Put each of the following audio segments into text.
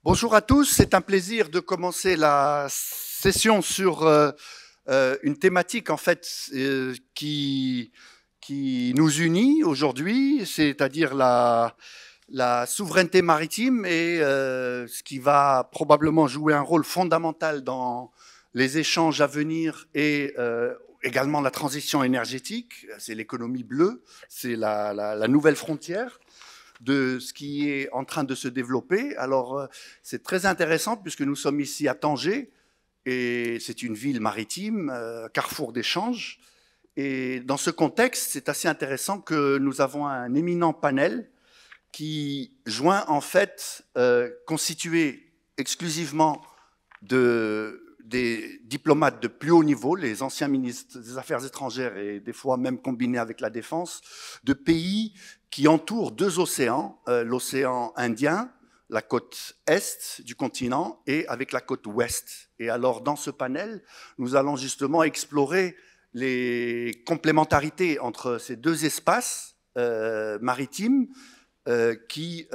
Bonjour à tous, c'est un plaisir de commencer la session sur une thématique en fait qui nous unit aujourd'hui, c'est-à-dire la souveraineté maritime et ce qui va probablement jouer un rôle fondamental dans les échanges à venir et également la transition énergétique, c'est l'économie bleue, c'est la nouvelle frontière de ce qui est en train de se développer. Alors, c'est très intéressant puisque nous sommes ici à Tanger et c'est une ville maritime, carrefour d'échanges. Et dans ce contexte, c'est assez intéressant que nous avons un éminent panel qui joint en fait, constitué exclusivement des diplomates de plus haut niveau, les anciens ministres des Affaires étrangères et des fois même combinés avec la défense, de pays qui entourent deux océans, l'océan Indien, la côte est du continent et avec la côte ouest. Et alors dans ce panel, nous allons justement explorer les complémentarités entre ces deux espaces maritimes qui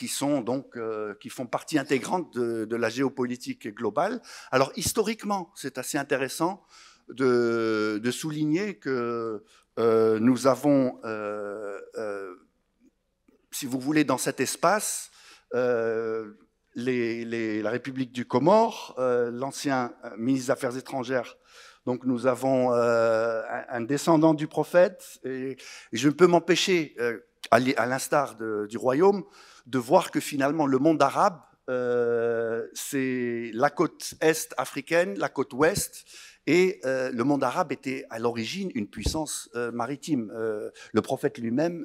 sont donc qui font partie intégrante de la géopolitique globale. Alors historiquement, c'est assez intéressant de souligner que nous avons, si vous voulez, dans cet espace, la République du Comore, l'ancien ministre des Affaires étrangères. Donc nous avons un descendant du prophète, et je ne peux m'empêcher, à l'instar du royaume, de voir que finalement le monde arabe, c'est la côte est africaine, la côte ouest, et le monde arabe était à l'origine une puissance maritime. Le prophète lui-même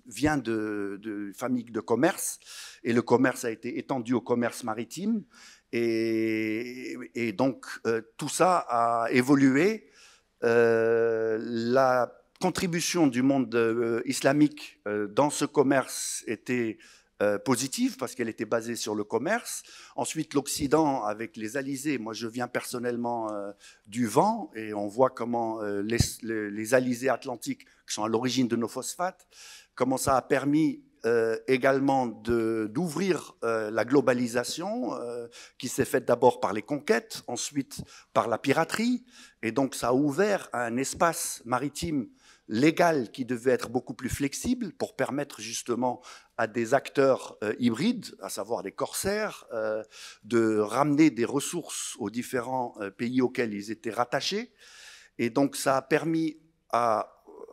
vient de famille de commerce, et le commerce a été étendu au commerce maritime, et donc tout ça a évolué. La contribution du monde islamique dans ce commerce était positive parce qu'elle était basée sur le commerce. Ensuite, l'Occident avec les alizés. Moi, je viens personnellement du vent et on voit comment les alizés atlantiques, qui sont à l'origine de nos phosphates, comment ça a permis également d'ouvrir la globalisation qui s'est faite d'abord par les conquêtes, ensuite par la piraterie. Et donc, ça a ouvert un espace maritime légal qui devait être beaucoup plus flexible pour permettre justement à des acteurs hybrides, à savoir des corsaires, de ramener des ressources aux différents pays auxquels ils étaient rattachés. Et donc ça a permis à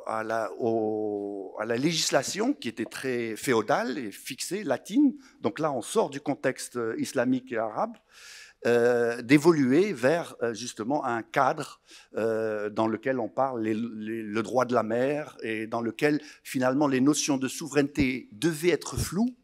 la législation qui était très féodale et fixée, latine, donc là on sort du contexte islamique et arabe, d'évoluer vers justement un cadre dans lequel on parle le droit de la mer et dans lequel finalement les notions de souveraineté devaient être floues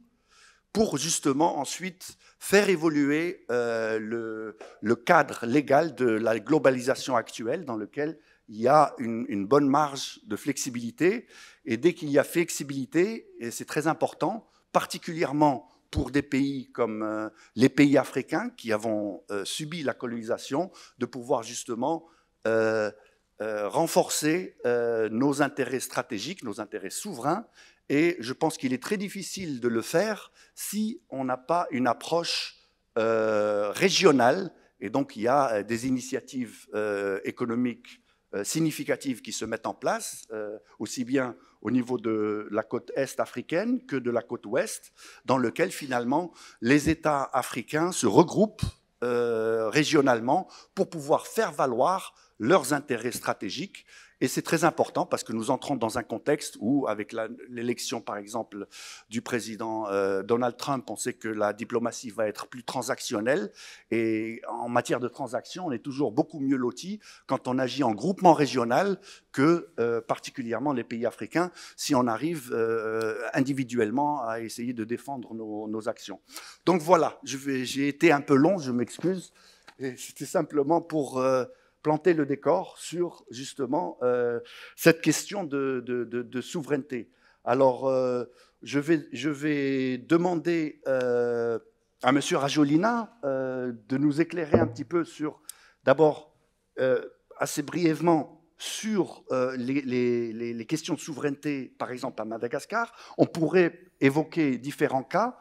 pour justement ensuite faire évoluer le cadre légal de la globalisation actuelle dans lequel il y a une bonne marge de flexibilité. Et dès qu'il y a flexibilité, et c'est très important, particulièrement pour des pays comme les pays africains qui avons subi la colonisation, de pouvoir justement renforcer nos intérêts stratégiques, nos intérêts souverains. Et je pense qu'il est très difficile de le faire si on n'a pas une approche régionale. Et donc il y a des initiatives économiques significatives qui se mettent en place, aussi bien au niveau de la côte est africaine que de la côte ouest, dans lequel finalement les États africains se regroupent régionalement pour pouvoir faire valoir leurs intérêts stratégiques. Et c'est très important parce que nous entrons dans un contexte où, avec l'élection par exemple du président Donald Trump, on sait que la diplomatie va être plus transactionnelle. Et en matière de transactions, on est toujours beaucoup mieux loti quand on agit en groupement régional que particulièrement les pays africains, si on arrive individuellement à essayer de défendre nos actions. Donc voilà, j'ai été un peu long, je m'excuse. C'était simplement pour planter le décor sur justement cette question de souveraineté. Alors, je vais demander à M. Rajolina de nous éclairer un petit peu sur, d'abord, assez brièvement, sur les questions de souveraineté, par exemple à Madagascar. On pourrait évoquer différents cas.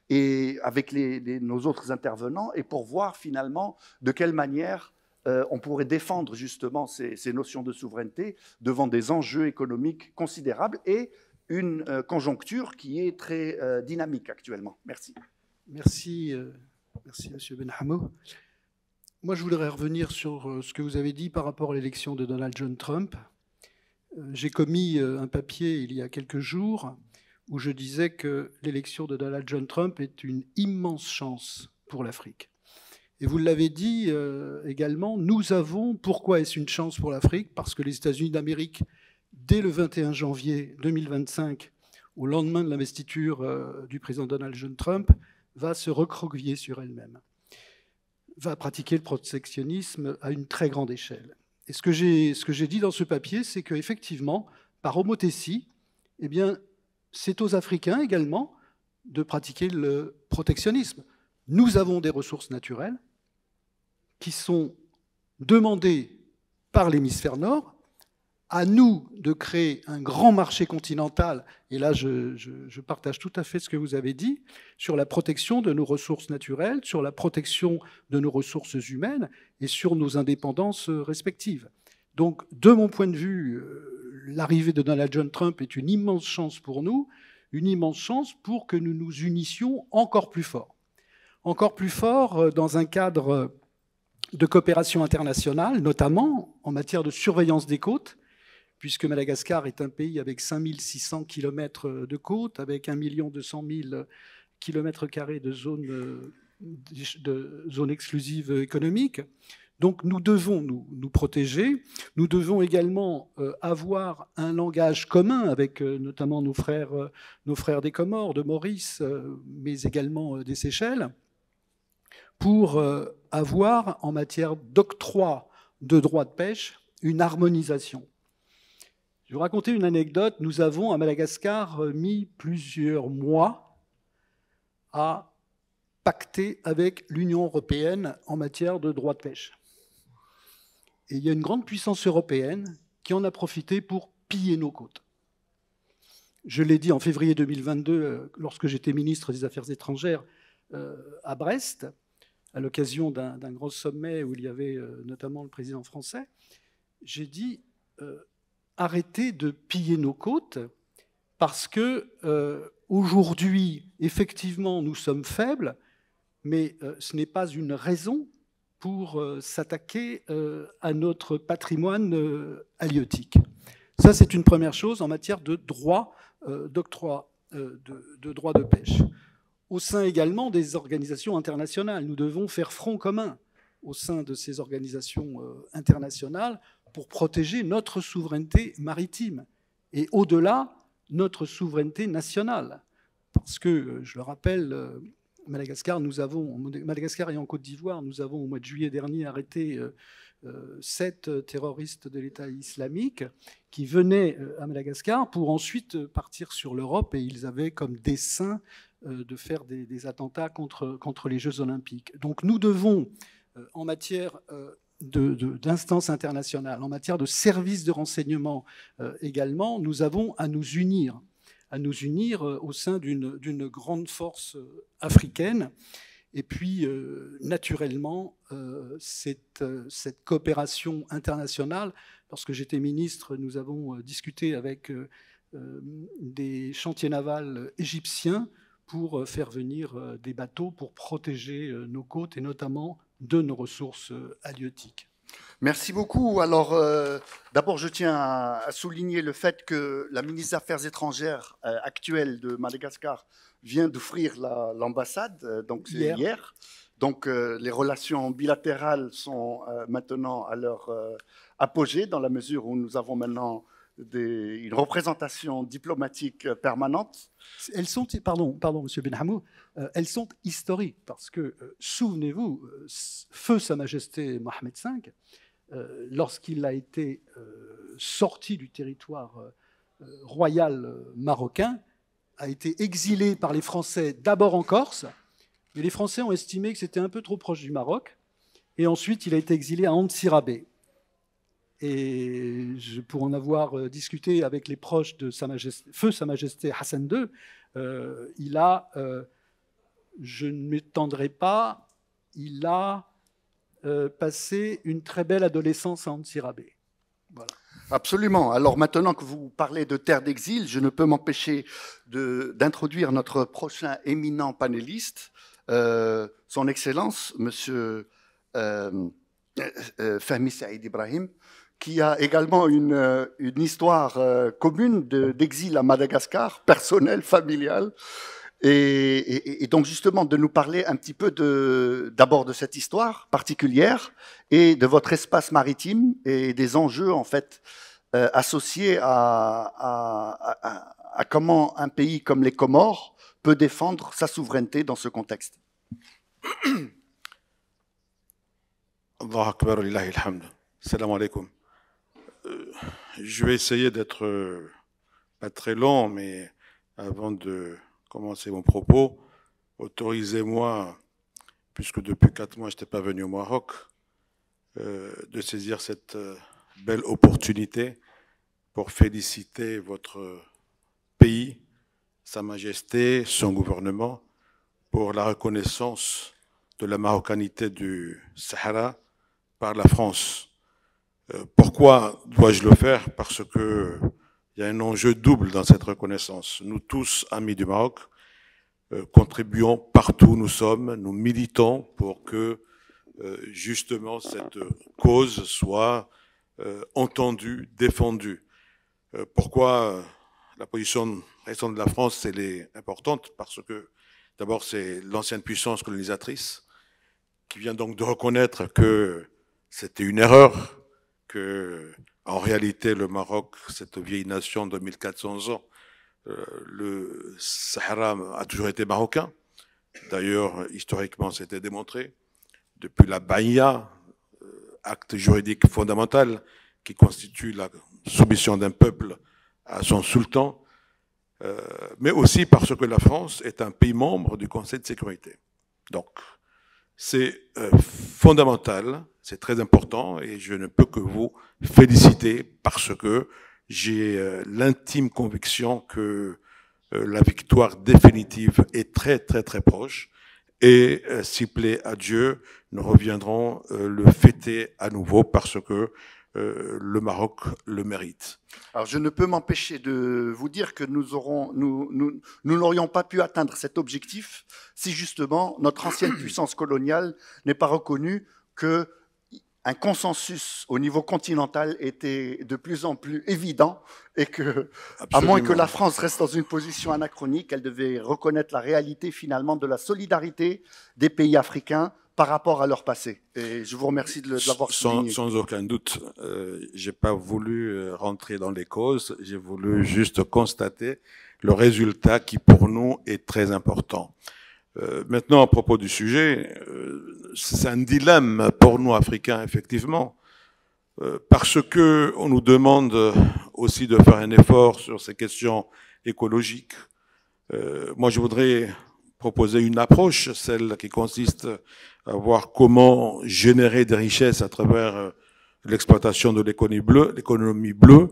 et avec nos autres intervenants, et pour voir finalement de quelle manière on pourrait défendre justement ces notions de souveraineté devant des enjeux économiques considérables et une conjoncture qui est très dynamique actuellement. Merci. Merci, merci M. Benhamou. Moi, je voudrais revenir sur ce que vous avez dit par rapport à l'élection de Donald John Trump. J'ai commis un papier il y a quelques jours où je disais que l'élection de Donald John Trump est une immense chance pour l'Afrique. Et vous l'avez dit également, pourquoi est-ce une chance pour l'Afrique? Parce que les États-Unis d'Amérique, dès le 21 janvier 2025, au lendemain de l'investiture du président Donald John Trump, va se recroqueviller sur elle-même, va pratiquer le protectionnisme à une très grande échelle. Et ce que j'ai dit dans ce papier, c'est qu'effectivement, par homothétie, eh bien, c'est aux Africains également de pratiquer le protectionnisme. Nous avons des ressources naturelles qui sont demandées par l'hémisphère nord, à nous de créer un grand marché continental, et là je partage tout à fait ce que vous avez dit, sur la protection de nos ressources naturelles, sur la protection de nos ressources humaines et sur nos indépendances respectives. Donc, de mon point de vue, l'arrivée de Donald John Trump est une immense chance pour nous, une immense chance pour que nous nous unissions encore plus fort dans un cadre de coopération internationale, notamment en matière de surveillance des côtes, puisque Madagascar est un pays avec 5600 km de côtes, avec 1 200 000 km² de zones exclusives économiques. Donc nous devons nous protéger. Nous devons également avoir un langage commun avec notamment nos frères des Comores, de Maurice, mais également des Seychelles, pour avoir, en matière d'octroi de droits de pêche, une harmonisation. Je vais vous raconter une anecdote. Nous avons, à Madagascar, mis plusieurs mois à pacter avec l'Union européenne en matière de droits de pêche. Et il y a une grande puissance européenne qui en a profité pour piller nos côtes. Je l'ai dit en février 2022, lorsque j'étais ministre des Affaires étrangères à Brest, à l'occasion d'un gros sommet où il y avait notamment le président français. J'ai dit arrêtez de piller nos côtes parce que aujourd'hui, effectivement, nous sommes faibles, mais ce n'est pas une raison pour s'attaquer à notre patrimoine halieutique. Ça, c'est une première chose en matière de droit d'octroi de droits de pêche. Au sein également des organisations internationales, nous devons faire front commun au sein de ces organisations internationales pour protéger notre souveraineté maritime et au-delà, notre souveraineté nationale. Parce que, je le rappelle, Madagascar et en Côte d'Ivoire, nous avons au mois de juillet dernier arrêté 7 terroristes de l'État islamique qui venaient à Madagascar pour ensuite partir sur l'Europe, et ils avaient comme dessein de faire des attentats contre les Jeux Olympiques. Donc nous devons, en matière d'instances internationales, en matière de services de renseignement également, nous avons à nous unir au sein d'une grande force africaine. Et puis, naturellement, cette coopération internationale, lorsque j'étais ministre, nous avons discuté avec des chantiers navals égyptiens pour faire venir des bateaux pour protéger nos côtes et notamment de nos ressources halieutiques. Merci beaucoup. Alors, d'abord, je tiens à souligner le fait que la ministre des Affaires étrangères actuelle de Madagascar vient d'ouvrir l'ambassade, donc c'est hier. Donc, les relations bilatérales sont maintenant à leur apogée, dans la mesure où nous avons maintenant une représentation diplomatique permanente. Elles sont, pardon, M. Benhamou, elles sont historiques parce que, souvenez-vous, feu Sa Majesté Mohamed V, lorsqu'il a été sorti du territoire royal marocain, a été exilé par les Français d'abord en Corse, mais les Français ont estimé que c'était un peu trop proche du Maroc, et ensuite il a été exilé à Antsirabé. Et pour en avoir discuté avec les proches de feu Sa Majesté Hassan II, il a je ne m'étendrai pas, il a passé une très belle adolescence à Antsirabe. Voilà. Absolument. Alors maintenant que vous parlez de terre d'exil, je ne peux m'empêcher d'introduire notre prochain éminent panéliste, son Excellence, Monsieur Fahmi Saïd Ibrahim, qui a également une histoire commune d'exil à Madagascar, personnelle, familiale. Et donc justement de nous parler un petit peu d'abord de cette histoire particulière et de votre espace maritime et des enjeux en fait associés à comment un pays comme les Comores peut défendre sa souveraineté dans ce contexte. Allah Akbar, lillahi alhamd. Salam alaikum. Je vais essayer d'être pas très long, mais avant de commencer mon propos, autorisez-moi, puisque depuis 4 mois je n'étais pas venu au Maroc, de saisir cette belle opportunité pour féliciter votre pays, Sa Majesté, son gouvernement, pour la reconnaissance de la marocanité du Sahara par la France. Pourquoi dois-je le faire? Parce que il y a un enjeu double dans cette reconnaissance. Nous tous, amis du Maroc, contribuons partout où nous sommes, nous militons pour que justement cette cause soit entendue, défendue. Pourquoi la position récente de la France, elle est importante? Parce que d'abord, c'est l'ancienne puissance colonisatrice qui vient donc de reconnaître que c'était une erreur, que en réalité, le Maroc, cette vieille nation de 1400 ans, le Sahara a toujours été marocain. D'ailleurs, historiquement, c'était démontré. Depuis la Baïa, acte juridique fondamental qui constitue la soumission d'un peuple à son sultan, mais aussi parce que la France est un pays membre du Conseil de sécurité. Donc, c'est fondamental, c'est très important et je ne peux que vous féliciter parce que j'ai l'intime conviction que la victoire définitive est très très très proche et s'il plaît à Dieu, nous reviendrons le fêter à nouveau parce que le Maroc le mérite. Alors je ne peux m'empêcher de vous dire que nous n'aurions pas pu atteindre cet objectif si justement notre ancienne puissance coloniale n'est pas reconnue que un consensus au niveau continental était de plus en plus évident et que, à moins que la France reste dans une position anachronique, elle devait reconnaître la réalité finalement de la solidarité des pays africains par rapport à leur passé. Et je vous remercie de l'avoir souligné. Sans aucun doute, j'ai pas voulu rentrer dans les causes, j'ai voulu juste constater le résultat qui pour nous est très important. Maintenant, à propos du sujet, c'est un dilemme pour nous Africains, effectivement, parce que on nous demande aussi de faire un effort sur ces questions écologiques. Moi, je voudrais proposer une approche, celle qui consiste à voir comment générer des richesses à travers l'exploitation de l'économie bleue,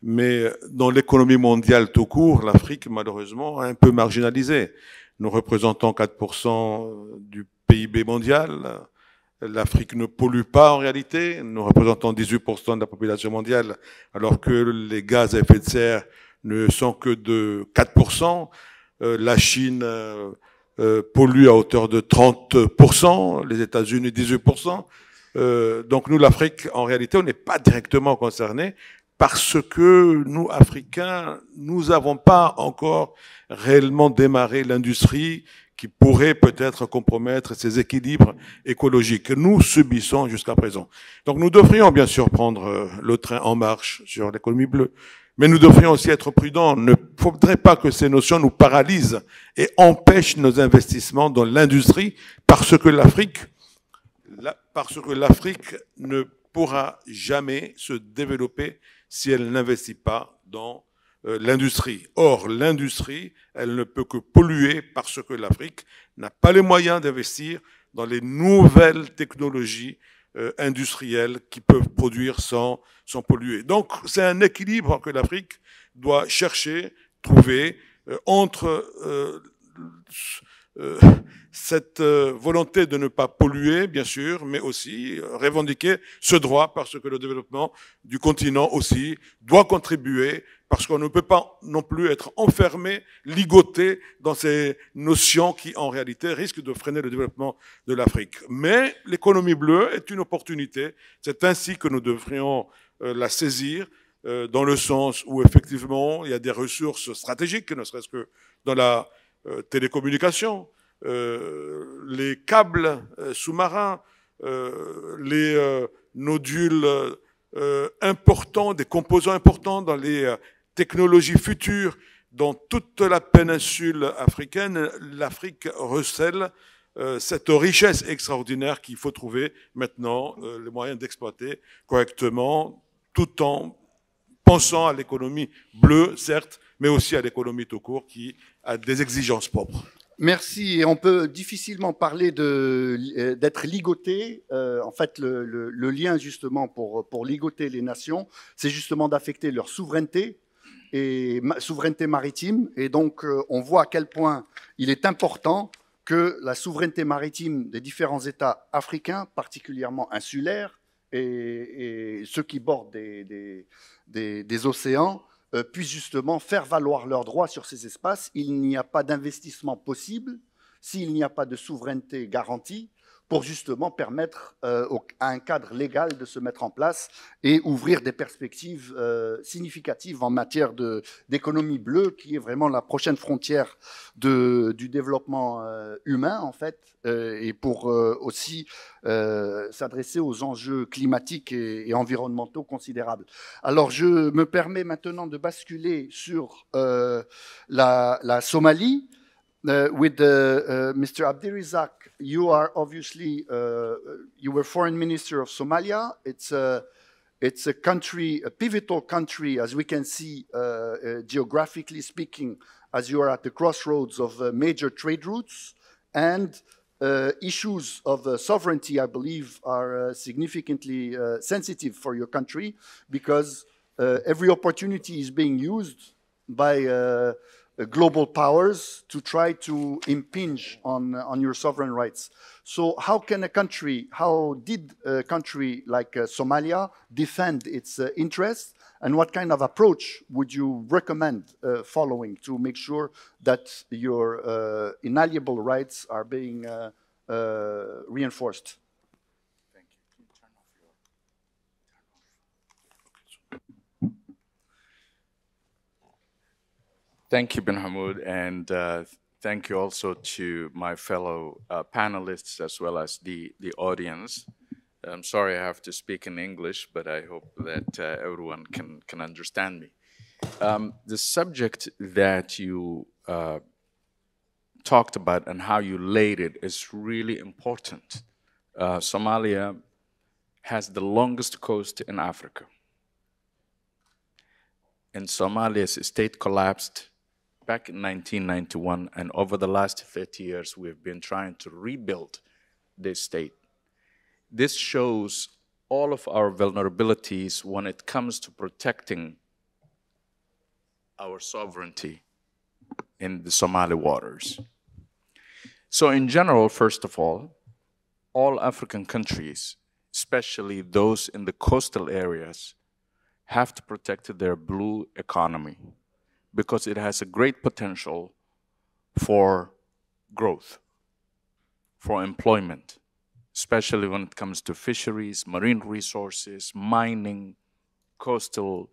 mais dans l'économie mondiale tout court, l'Afrique, malheureusement, est un peu marginalisée. Nous représentons 4% du PIB mondial. L'Afrique ne pollue pas en réalité. Nous représentons 18% de la population mondiale, alors que les gaz à effet de serre ne sont que de 4%. La Chine pollue à hauteur de 30%, les États-Unis 18%. Donc nous, l'Afrique, en réalité, on n'est pas directement concernés parce que nous, Africains, nous n'avons pas encore réellement démarré l'industrie qui pourrait peut-être compromettre ces équilibres écologiques que nous subissons jusqu'à présent. Donc nous devrions bien sûr prendre le train en marche sur l'économie bleue, mais nous devrions aussi être prudents. Il ne faudrait pas que ces notions nous paralysent et empêchent nos investissements dans l'industrie parce que l'Afrique ne pourra jamais se développer si elle n'investit pas dans l'industrie. Or, l'industrie, elle ne peut que polluer parce que l'Afrique n'a pas les moyens d'investir dans les nouvelles technologies industrielles qui peuvent produire sans polluer. Donc, c'est un équilibre que l'Afrique doit chercher, trouver entre cette volonté de ne pas polluer, bien sûr, mais aussi revendiquer ce droit parce que le développement du continent aussi doit contribuer, parce qu'on ne peut pas non plus être enfermé, ligoté dans ces notions qui, en réalité, risquent de freiner le développement de l'Afrique. Mais l'économie bleue est une opportunité. C'est ainsi que nous devrions la saisir, dans le sens où, effectivement, il y a des ressources stratégiques, ne serait-ce que dans la télécommunication, les câbles sous-marins, les nodules importants, des composants importants dans les technologies futures. Dans toute la péninsule africaine, l'Afrique recèle cette richesse extraordinaire qu'il faut trouver maintenant les moyens d'exploiter correctement, tout en pensant à l'économie bleue, certes, mais aussi à l'économie tout court qui a des exigences propres. Merci. Et on peut difficilement parler d'être ligoté. En fait, le lien justement pour ligoter les nations, c'est justement d'affecter leur souveraineté et souveraineté maritime. Et donc, on voit à quel point il est important que la souveraineté maritime des différents États africains, particulièrement insulaires, et ceux qui bordent des océans, puissent justement faire valoir leurs droits sur ces espaces. Il n'y a pas d'investissement possible s'il n'y a pas de souveraineté garantie pour justement permettre à un cadre légal de se mettre en place et ouvrir des perspectives significatives en matière d'économie bleue, qui est vraiment la prochaine frontière du développement humain, en fait, et pour aussi s'adresser aux enjeux climatiques et environnementaux considérables. Alors, je me permets maintenant de basculer sur la Somalie. With Mr. Abdirizak, you are obviously, you were foreign minister of Somalia. It's a country, a pivotal country, as we can see, geographically speaking, as you are at the crossroads of major trade routes, and issues of sovereignty, I believe, are significantly sensitive for your country, because every opportunity is being used by global powers to try to impinge on your sovereign rights. So how can a country, how did a country like Somalia defend its interests, and what kind of approach would you recommend following to make sure that your inalienable rights are being reinforced? Thank you, Ben Hamoud, and thank you also to my fellow panelists as well as the audience. I'm sorry I have to speak in English, but I hope that everyone can understand me. The subject that you talked about and how you laid it is really important. Somalia has the longest coast in Africa. And Somalia's state collapsed back in 1991, and over the last 30 years, we've been trying to rebuild this state. This shows all of our vulnerabilities when it comes to protecting our sovereignty in the Somali waters. So in general, first of all African countries, especially those in the coastal areas, have to protect their blue economy, because it has a great potential for growth, for employment, especially when it comes to fisheries, marine resources, mining, coastal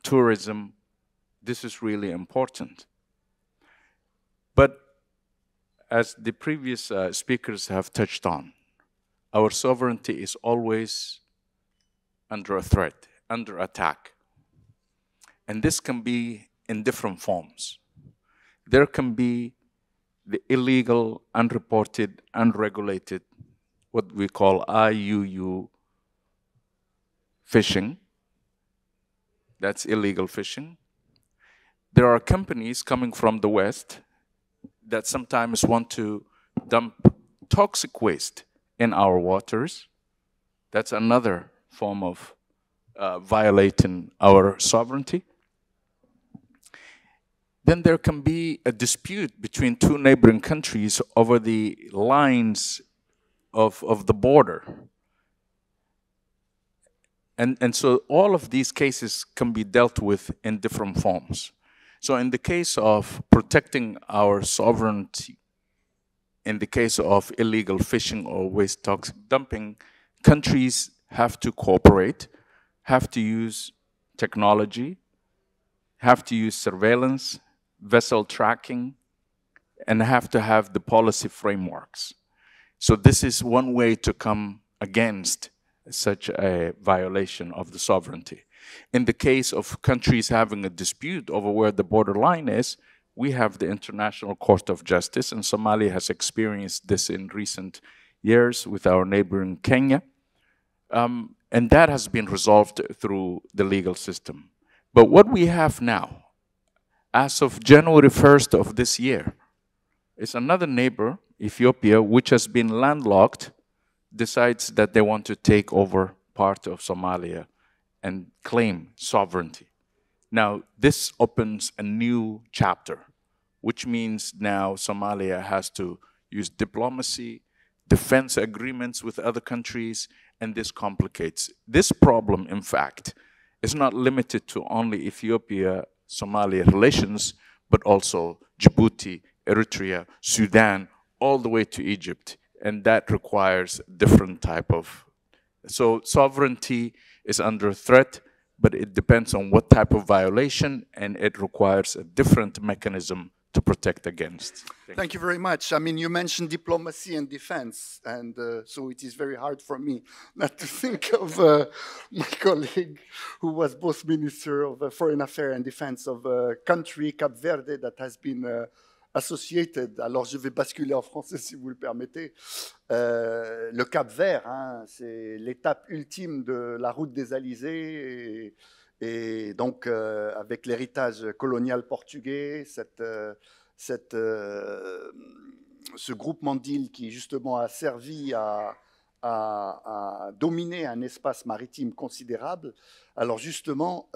tourism. This is really important. But as the previous speakers have touched on, our sovereignty is always under a threat, under attack. And this can be in different forms. There can be the illegal, unreported, unregulated, what we call IUU fishing. That's illegal fishing. There are companies coming from the West that sometimes want to dump toxic waste in our waters. That's another form of violating our sovereignty. then there can be a dispute between two neighboring countries over the lines of the border. And so all of these cases can be dealt with in different forms. So in the case of protecting our sovereignty, in the case of illegal fishing or waste toxic dumping, countries have to cooperate, have to use technology, have to use surveillance, vessel tracking, and have to have the policy frameworks. So this is one way to come against such a violation of the sovereignty. In the case of countries having a dispute over where the border line is, we have the International Court of Justice, and Somalia has experienced this in recent years with our neighboring Kenya. And that has been resolved through the legal system. But what we have now, as of January 1st of this year, is another neighbor, Ethiopia, which has been landlocked, decides that they want to take over part of Somalia and claim sovereignty. Now, this opens a new chapter, which means now Somalia has to use diplomacy, defense agreements with other countries, and this complicates. This problem, in fact, is not limited to only Ethiopia-Somalia relations, but also Djibouti, Eritrea, Sudan, all the way to Egypt. And that requires different type of... So sovereignty is under threat, but it depends on what type of violation, and it requires a different mechanism to protect against. Thank you very much. I mean, you mentioned diplomacy and defense, and so it is very hard for me not to think of my colleague who was both Minister of Foreign Affairs and Defense of a country, Cap Verde, that has been associated. Alors, je vais basculer en français, si vous le permettez. Le Cap Vert, hein, c'est l'étape ultime de la route des Alizés, et donc avec l'héritage colonial portugais, ce groupement d'îles qui justement a servi à dominer un espace maritime considérable. Alors justement,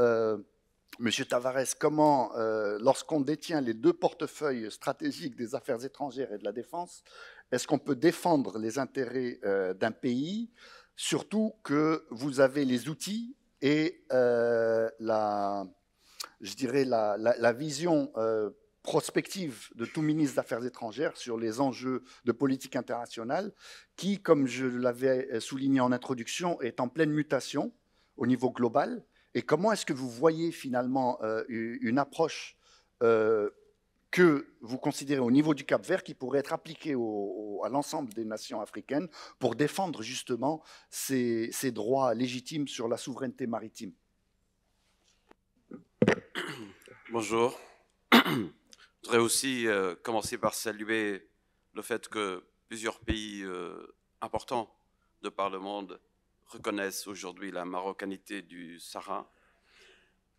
Monsieur Tavares, comment, lorsqu'on détient les deux portefeuilles stratégiques des affaires étrangères et de la défense, est-ce qu'on peut défendre les intérêts d'un pays, surtout que vous avez les outils et la vision prospective de tout ministre des Affaires étrangères sur les enjeux de politique internationale qui, comme je l'avais souligné en introduction, est en pleine mutation au niveau global. Et comment est-ce que vous voyez finalement une approche que vous considérez au niveau du Cap-Vert qui pourrait être appliquée à l'ensemble des nations africaines pour défendre justement ces droits légitimes sur la souveraineté maritime? Bonjour. Je voudrais aussi commencer par saluer le fait que plusieurs pays importants de par le monde reconnaissent aujourd'hui la marocanité du Sahara.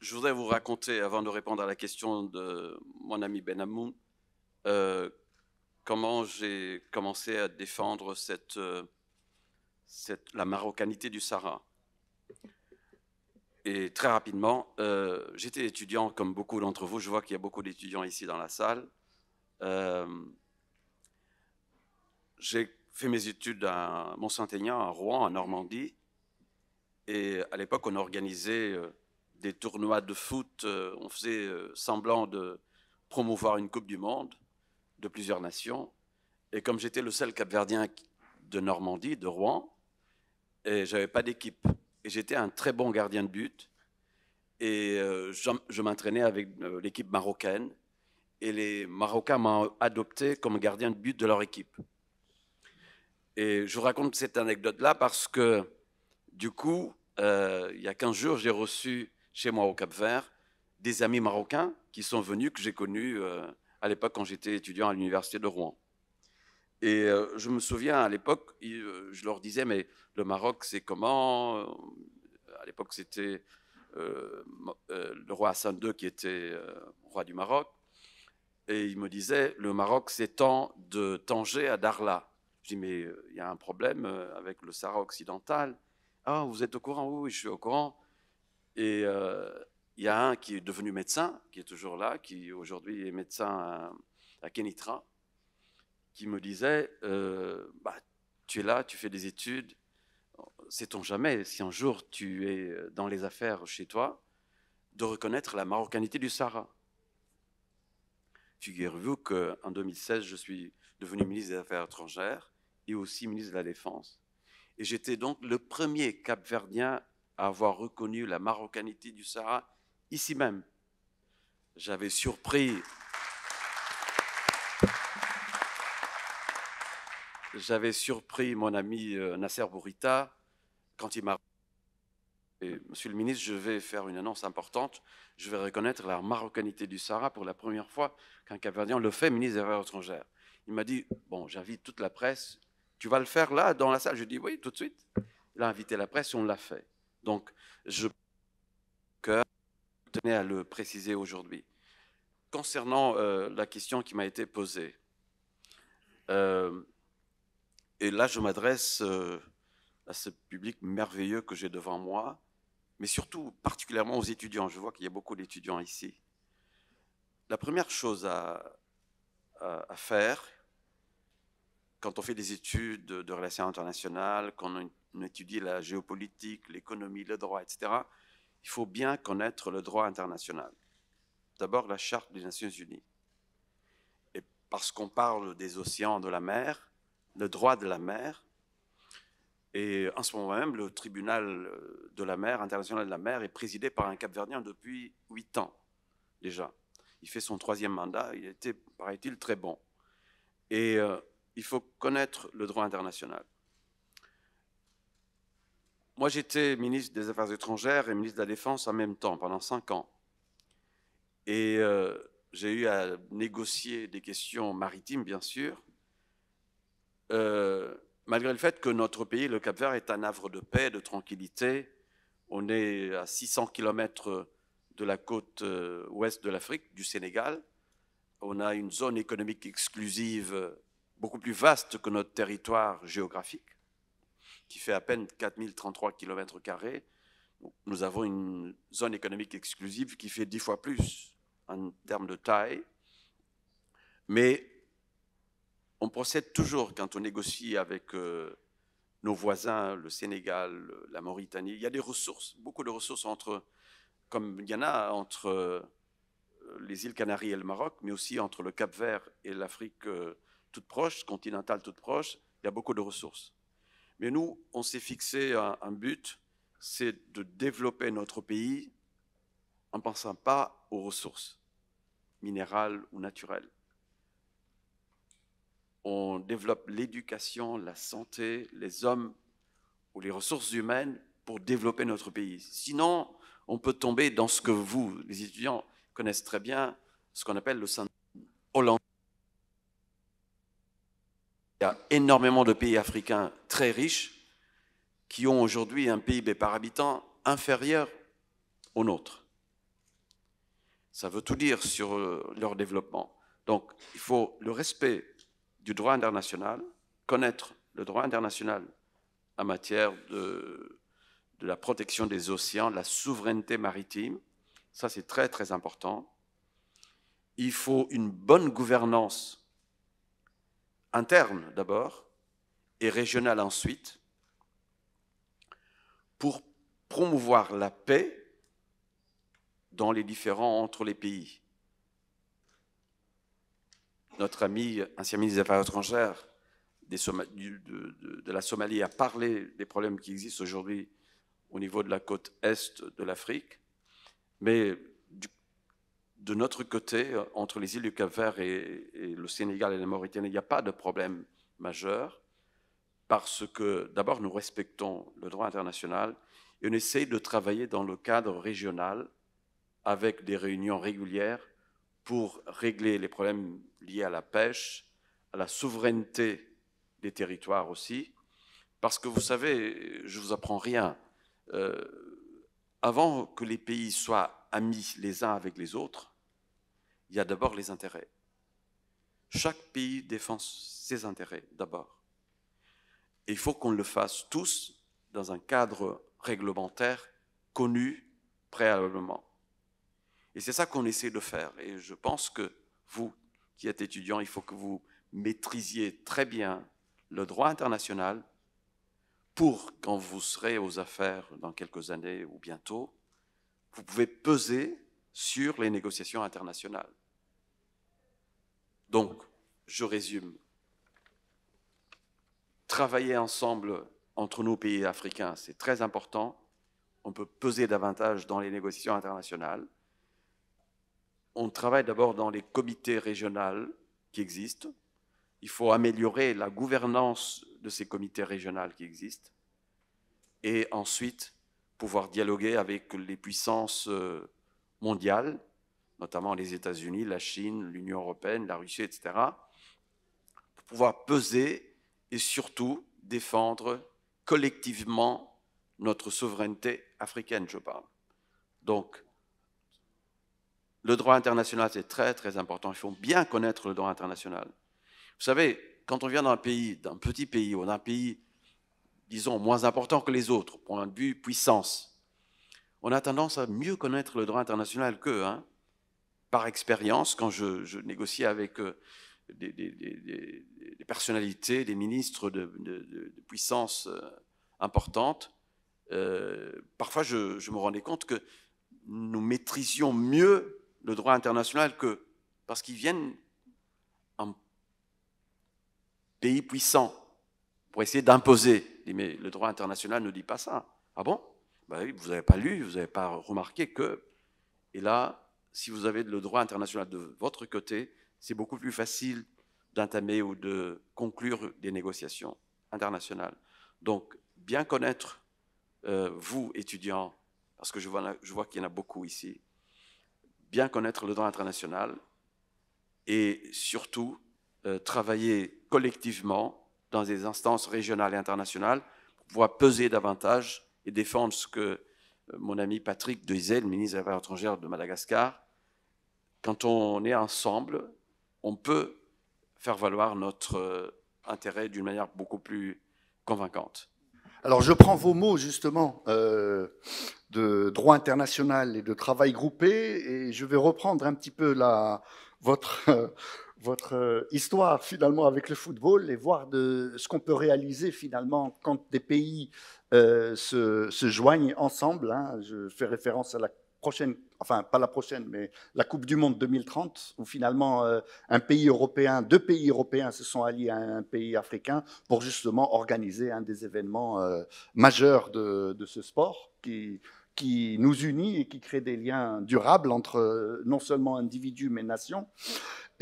Je voudrais vous raconter, avant de répondre à la question de mon ami Ben Hamoun, comment j'ai commencé à défendre la marocanité du Sahara. Et très rapidement, j'étais étudiant comme beaucoup d'entre vous. Je vois qu'il y a beaucoup d'étudiants ici dans la salle. J'ai fait mes études à Mont-Saint-Aignan, à Rouen, en Normandie. Et à l'époque, on organisait des tournois de foot. On faisait semblant de promouvoir une Coupe du Monde de plusieurs nations. Et comme j'étais le seul Cap-Verdien de Normandie, de Rouen, et je n'avais pas d'équipe. Et j'étais un très bon gardien de but. Et je m'entraînais avec l'équipe marocaine. Et les Marocains m'ont adopté comme gardien de but de leur équipe. Et je vous raconte cette anecdote-là parce que, du coup, il y a 15 jours, j'ai reçu chez moi au Cap-Vert des amis marocains qui sont venus, que j'ai connus à l'époque quand j'étais étudiant à l'université de Rouen. Et je me souviens, à l'époque, je leur disais, mais le Maroc, c'est comment? À l'époque, c'était le roi Hassan II qui était roi du Maroc. Et il me disait, le Maroc s'étend de Tanger à Darla. Je dis, mais il y a un problème avec le Sahara occidental. Ah, vous êtes au courant? Oui, je suis au courant. Et il y a un qui est devenu médecin, qui est toujours là, qui aujourd'hui est médecin à Kenitra, qui me disait tu es là, tu fais des études, sait-on jamais si un jour tu es dans les affaires chez toi, de reconnaître la marocanité du Sahara. Figurez-vous qu'en 2016, je suis devenu ministre des Affaires étrangères et aussi ministre de la Défense. Et j'étais donc le premier Cap-Verdien à avoir reconnu la marocanité du Sahara ici même. J'avais surpris mon ami Nasser Bourita quand il m'a dit « Monsieur le ministre, je vais faire une annonce importante, je vais reconnaître la marocanité du Sahara pour la première fois qu'un Cap-Verdien le fait, ministre des Affaires étrangères. » Il m'a dit « Bon, j'invite toute la presse, tu vas le faire là, dans la salle ?» Je dis « Oui, tout de suite. » Il a invité la presse et on l'a fait. Donc, je tenais à le préciser aujourd'hui. Concernant la question qui m'a été posée, et là je m'adresse à ce public merveilleux que j'ai devant moi, mais surtout particulièrement aux étudiants. Je vois qu'il y a beaucoup d'étudiants ici. La première chose à faire, quand on fait des études de relations internationales, quand on étudie la géopolitique, l'économie, le droit, etc., il faut bien connaître le droit international. D'abord, la Charte des Nations Unies. Et parce qu'on parle des océans, de la mer, le droit de la mer, et en ce moment même, le tribunal de la mer, international de la mer, est présidé par un Cap-Verdien depuis 8 ans déjà. Il fait son 3e mandat, il était, paraît-il, très bon. Et il faut connaître le droit international. Moi, j'étais ministre des Affaires étrangères et ministre de la Défense en même temps, pendant 5 ans. Et j'ai eu à négocier des questions maritimes, bien sûr, malgré le fait que notre pays, le Cap-Vert, est un havre de paix, de tranquillité. On est à 600 km de la côte ouest de l'Afrique, du Sénégal. On a une zone économique exclusive beaucoup plus vaste que notre territoire géographique, qui fait à peine 4033 km². Nous avons une zone économique exclusive qui fait 10 fois plus en termes de taille. Mais on procède toujours, quand on négocie avec nos voisins, le Sénégal, la Mauritanie, il y a des ressources, beaucoup de ressources comme il y en a entre les îles Canaries et le Maroc, mais aussi entre le Cap-Vert et l'Afrique toute proche, continentale toute proche, il y a beaucoup de ressources. Mais nous, on s'est fixé un but, c'est de développer notre pays en ne pensant pas aux ressources minérales ou naturelles. On développe l'éducation, la santé, les hommes ou les ressources humaines pour développer notre pays. Sinon, on peut tomber dans ce que vous, les étudiants, connaissent très bien, ce qu'on appelle le syndrome hollandais. Il y a énormément de pays africains très riches qui ont aujourd'hui un PIB par habitant inférieur au nôtre. Ça veut tout dire sur leur développement. Donc, il faut le respect du droit international, connaître le droit international en matière de la protection des océans, de la souveraineté maritime. Ça, c'est très, très important. Il faut une bonne gouvernance interne d'abord et régionale ensuite pour promouvoir la paix dans les différends entre les pays. Notre ami, ancien ministre des Affaires étrangères de la Somalie, a parlé des problèmes qui existent aujourd'hui au niveau de la côte est de l'Afrique. Mais de notre côté, entre les îles du Cap-Vert et le Sénégal et la Mauritanie, il n'y a pas de problème majeur parce que d'abord nous respectons le droit international et on essaye de travailler dans le cadre régional avec des réunions régulières pour régler les problèmes liés à la pêche, à la souveraineté des territoires aussi. Parce que vous savez, je ne vous apprends rien, avant que les pays soient amis les uns avec les autres, il y a d'abord les intérêts. Chaque pays défend ses intérêts d'abord. Et il faut qu'on le fasse tous dans un cadre réglementaire connu préalablement. Et c'est ça qu'on essaie de faire. Et je pense que vous, qui êtes étudiants, il faut que vous maîtrisiez très bien le droit international pour, quand vous serez aux affaires dans quelques années ou bientôt, vous pouvez peser sur les négociations internationales. Donc, je résume. Travailler ensemble entre nos pays africains, c'est très important. On peut peser davantage dans les négociations internationales. On travaille d'abord dans les comités régionaux qui existent. Il faut améliorer la gouvernance de ces comités régionaux qui existent. Et ensuite, pouvoir dialoguer avec les puissances mondiales, notamment les États-Unis, la Chine, l'Union européenne, la Russie, etc., pour pouvoir peser et surtout défendre collectivement notre souveraineté africaine, je parle. Donc, le droit international, c'est très, très important. Il faut bien connaître le droit international. Vous savez, quand on vient d'un petit pays, ou d'un pays, disons, moins important que les autres, point de vue puissance, on a tendance à mieux connaître le droit international qu'eux. Hein. Par expérience, quand je négociais avec des personnalités, des ministres de puissance importante, parfois je me rendais compte que nous maîtrisions mieux le droit international que parce qu'ils viennent en pays puissant pour essayer d'imposer. Mais le droit international ne dit pas ça. Ah bon? Ben oui, vous n'avez pas lu, vous n'avez pas remarqué que... Et là, si vous avez le droit international de votre côté, c'est beaucoup plus facile d'entamer ou de conclure des négociations internationales. Donc, bien connaître, vous, étudiants, parce que je vois qu'il y en a beaucoup ici, bien connaître le droit international et surtout travailler collectivement dans des instances régionales et internationales pour pouvoir peser davantage et défendre ce que mon ami Patrick disait, le ministre des Affaires étrangères de Madagascar. Quand on est ensemble, on peut faire valoir notre intérêt d'une manière beaucoup plus convaincante. Alors, je prends vos mots, justement, de droit international et de travail groupé, et je vais reprendre un petit peu votre histoire, finalement, avec le football, et voir ce qu'on peut réaliser, finalement, quand des pays se joignent ensemble. Hein. Je fais référence à la prochaine, enfin, pas la prochaine, mais la Coupe du Monde 2030, où finalement, deux pays européens se sont alliés à un pays africain pour justement organiser un des événements majeurs de ce sport qui nous unit et qui crée des liens durables entre non seulement individus, mais nations.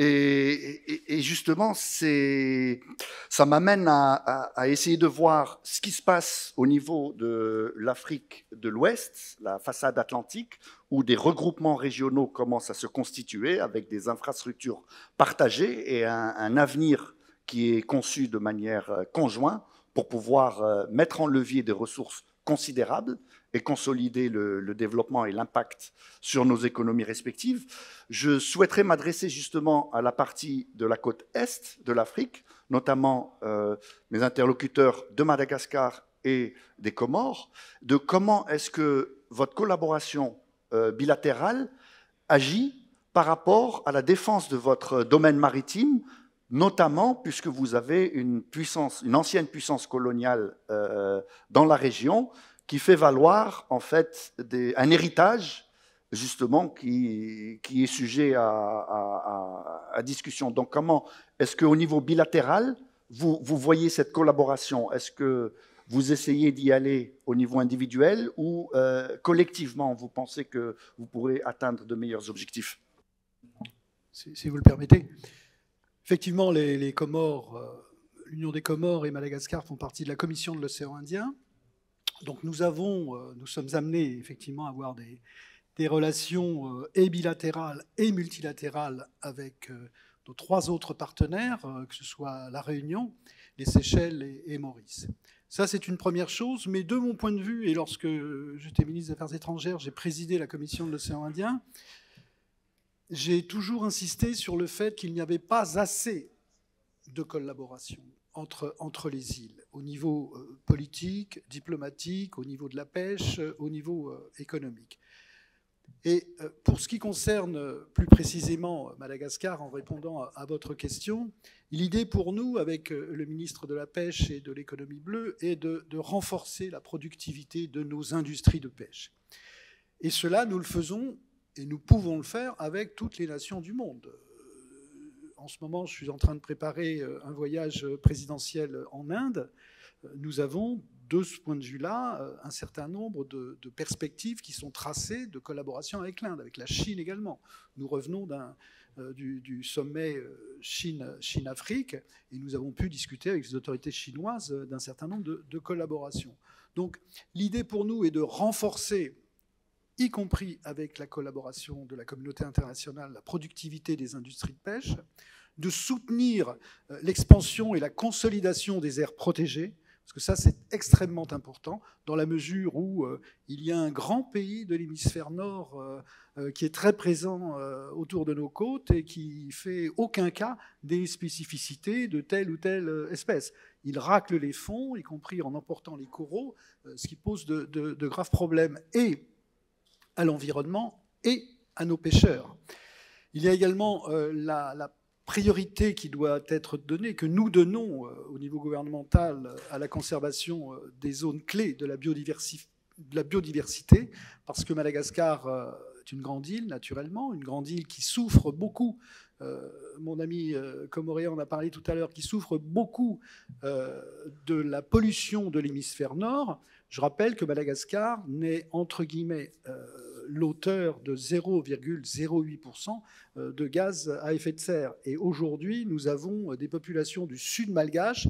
Et justement, ça m'amène à essayer de voir ce qui se passe au niveau de l'Afrique de l'Ouest, la façade atlantique, où des regroupements régionaux commencent à se constituer avec des infrastructures partagées et un avenir qui est conçu de manière conjointe pour pouvoir mettre en levier des ressources considérables et consolider le développement et l'impact sur nos économies respectives. Je souhaiterais m'adresser justement à la partie de la côte Est de l'Afrique, notamment mes interlocuteurs de Madagascar et des Comores, de comment est-ce que votre collaboration bilatérale agit par rapport à la défense de votre domaine maritime, notamment puisque vous avez une ancienne puissance coloniale dans la région, qui fait valoir en fait un héritage justement qui est sujet à discussion. Donc comment est-ce qu'au niveau bilatéral, vous voyez cette collaboration? Est-ce que vous essayez d'y aller au niveau individuel ou collectivement, vous pensez que vous pourrez atteindre de meilleurs objectifs? Si vous le permettez. Effectivement, les Comores, l'Union des Comores et Madagascar font partie de la Commission de l'océan Indien. Donc nous sommes amenés effectivement à avoir des relations et bilatérales et multilatérales avec nos 3 autres partenaires, que ce soit la Réunion, les Seychelles et Maurice. Ça, c'est une première chose, mais de mon point de vue, et lorsque j'étais ministre des Affaires étrangères, j'ai présidé la Commission de l'océan Indien, j'ai toujours insisté sur le fait qu'il n'y avait pas assez de collaboration entre les îles, au niveau politique, diplomatique, au niveau de la pêche, au niveau économique. Et pour ce qui concerne plus précisément Madagascar, en répondant à votre question, l'idée pour nous, avec le ministre de la Pêche et de l'économie bleue, est de renforcer la productivité de nos industries de pêche. Et cela, nous le faisons et nous pouvons le faire avec toutes les nations du monde. En ce moment, je suis en train de préparer un voyage présidentiel en Inde. Nous avons, de ce point de vue-là, un certain nombre de perspectives qui sont tracées de collaboration avec l'Inde, avec la Chine également. Nous revenons du sommet Chine-Afrique et nous avons pu discuter avec les autorités chinoises d'un certain nombre de collaborations. Donc l'idée pour nous est de renforcer, y compris avec la collaboration de la communauté internationale, la productivité des industries de pêche, de soutenir l'expansion et la consolidation des aires protégées, parce que ça, c'est extrêmement important, dans la mesure où il y a un grand pays de l'hémisphère nord qui est très présent autour de nos côtes et qui ne fait aucun cas des spécificités de telle ou telle espèce. Il racle les fonds, y compris en emportant les coraux, ce qui pose de graves problèmes et à l'environnement et à nos pêcheurs. Il y a également la priorité qui doit être donnée, que nous donnons au niveau gouvernemental à la conservation des zones clés de la biodiversité, parce que Madagascar est une grande île, naturellement, une grande île qui souffre beaucoup, mon ami comoréen en a parlé tout à l'heure, qui souffre beaucoup de la pollution de l'hémisphère nord. Je rappelle que Madagascar n'est, entre guillemets, l'auteur de 0,08% de gaz à effet de serre. Et aujourd'hui, nous avons des populations du sud malgache,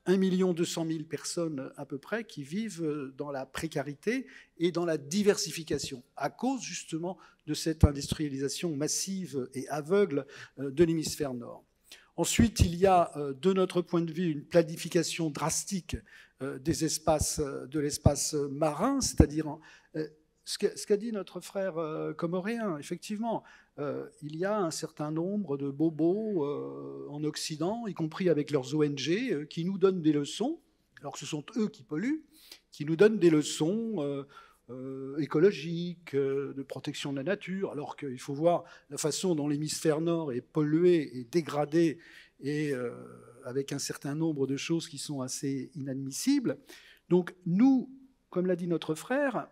1 200 000 personnes à peu près, qui vivent dans la précarité et dans la diversification, à cause justement de cette industrialisation massive et aveugle de l'hémisphère nord. Ensuite, il y a, de notre point de vue, une planification drastique de l'espace marin, c'est-à-dire ce qu'a dit notre frère comoréen. Effectivement, il y a un certain nombre de bobos en Occident, y compris avec leurs ONG, qui nous donnent des leçons, alors que ce sont eux qui polluent, qui nous donnent des leçons écologiques, de protection de la nature, alors qu'il faut voir la façon dont l'hémisphère nord est pollué et dégradé, et avec un certain nombre de choses qui sont assez inadmissibles. Donc nous, comme l'a dit notre frère,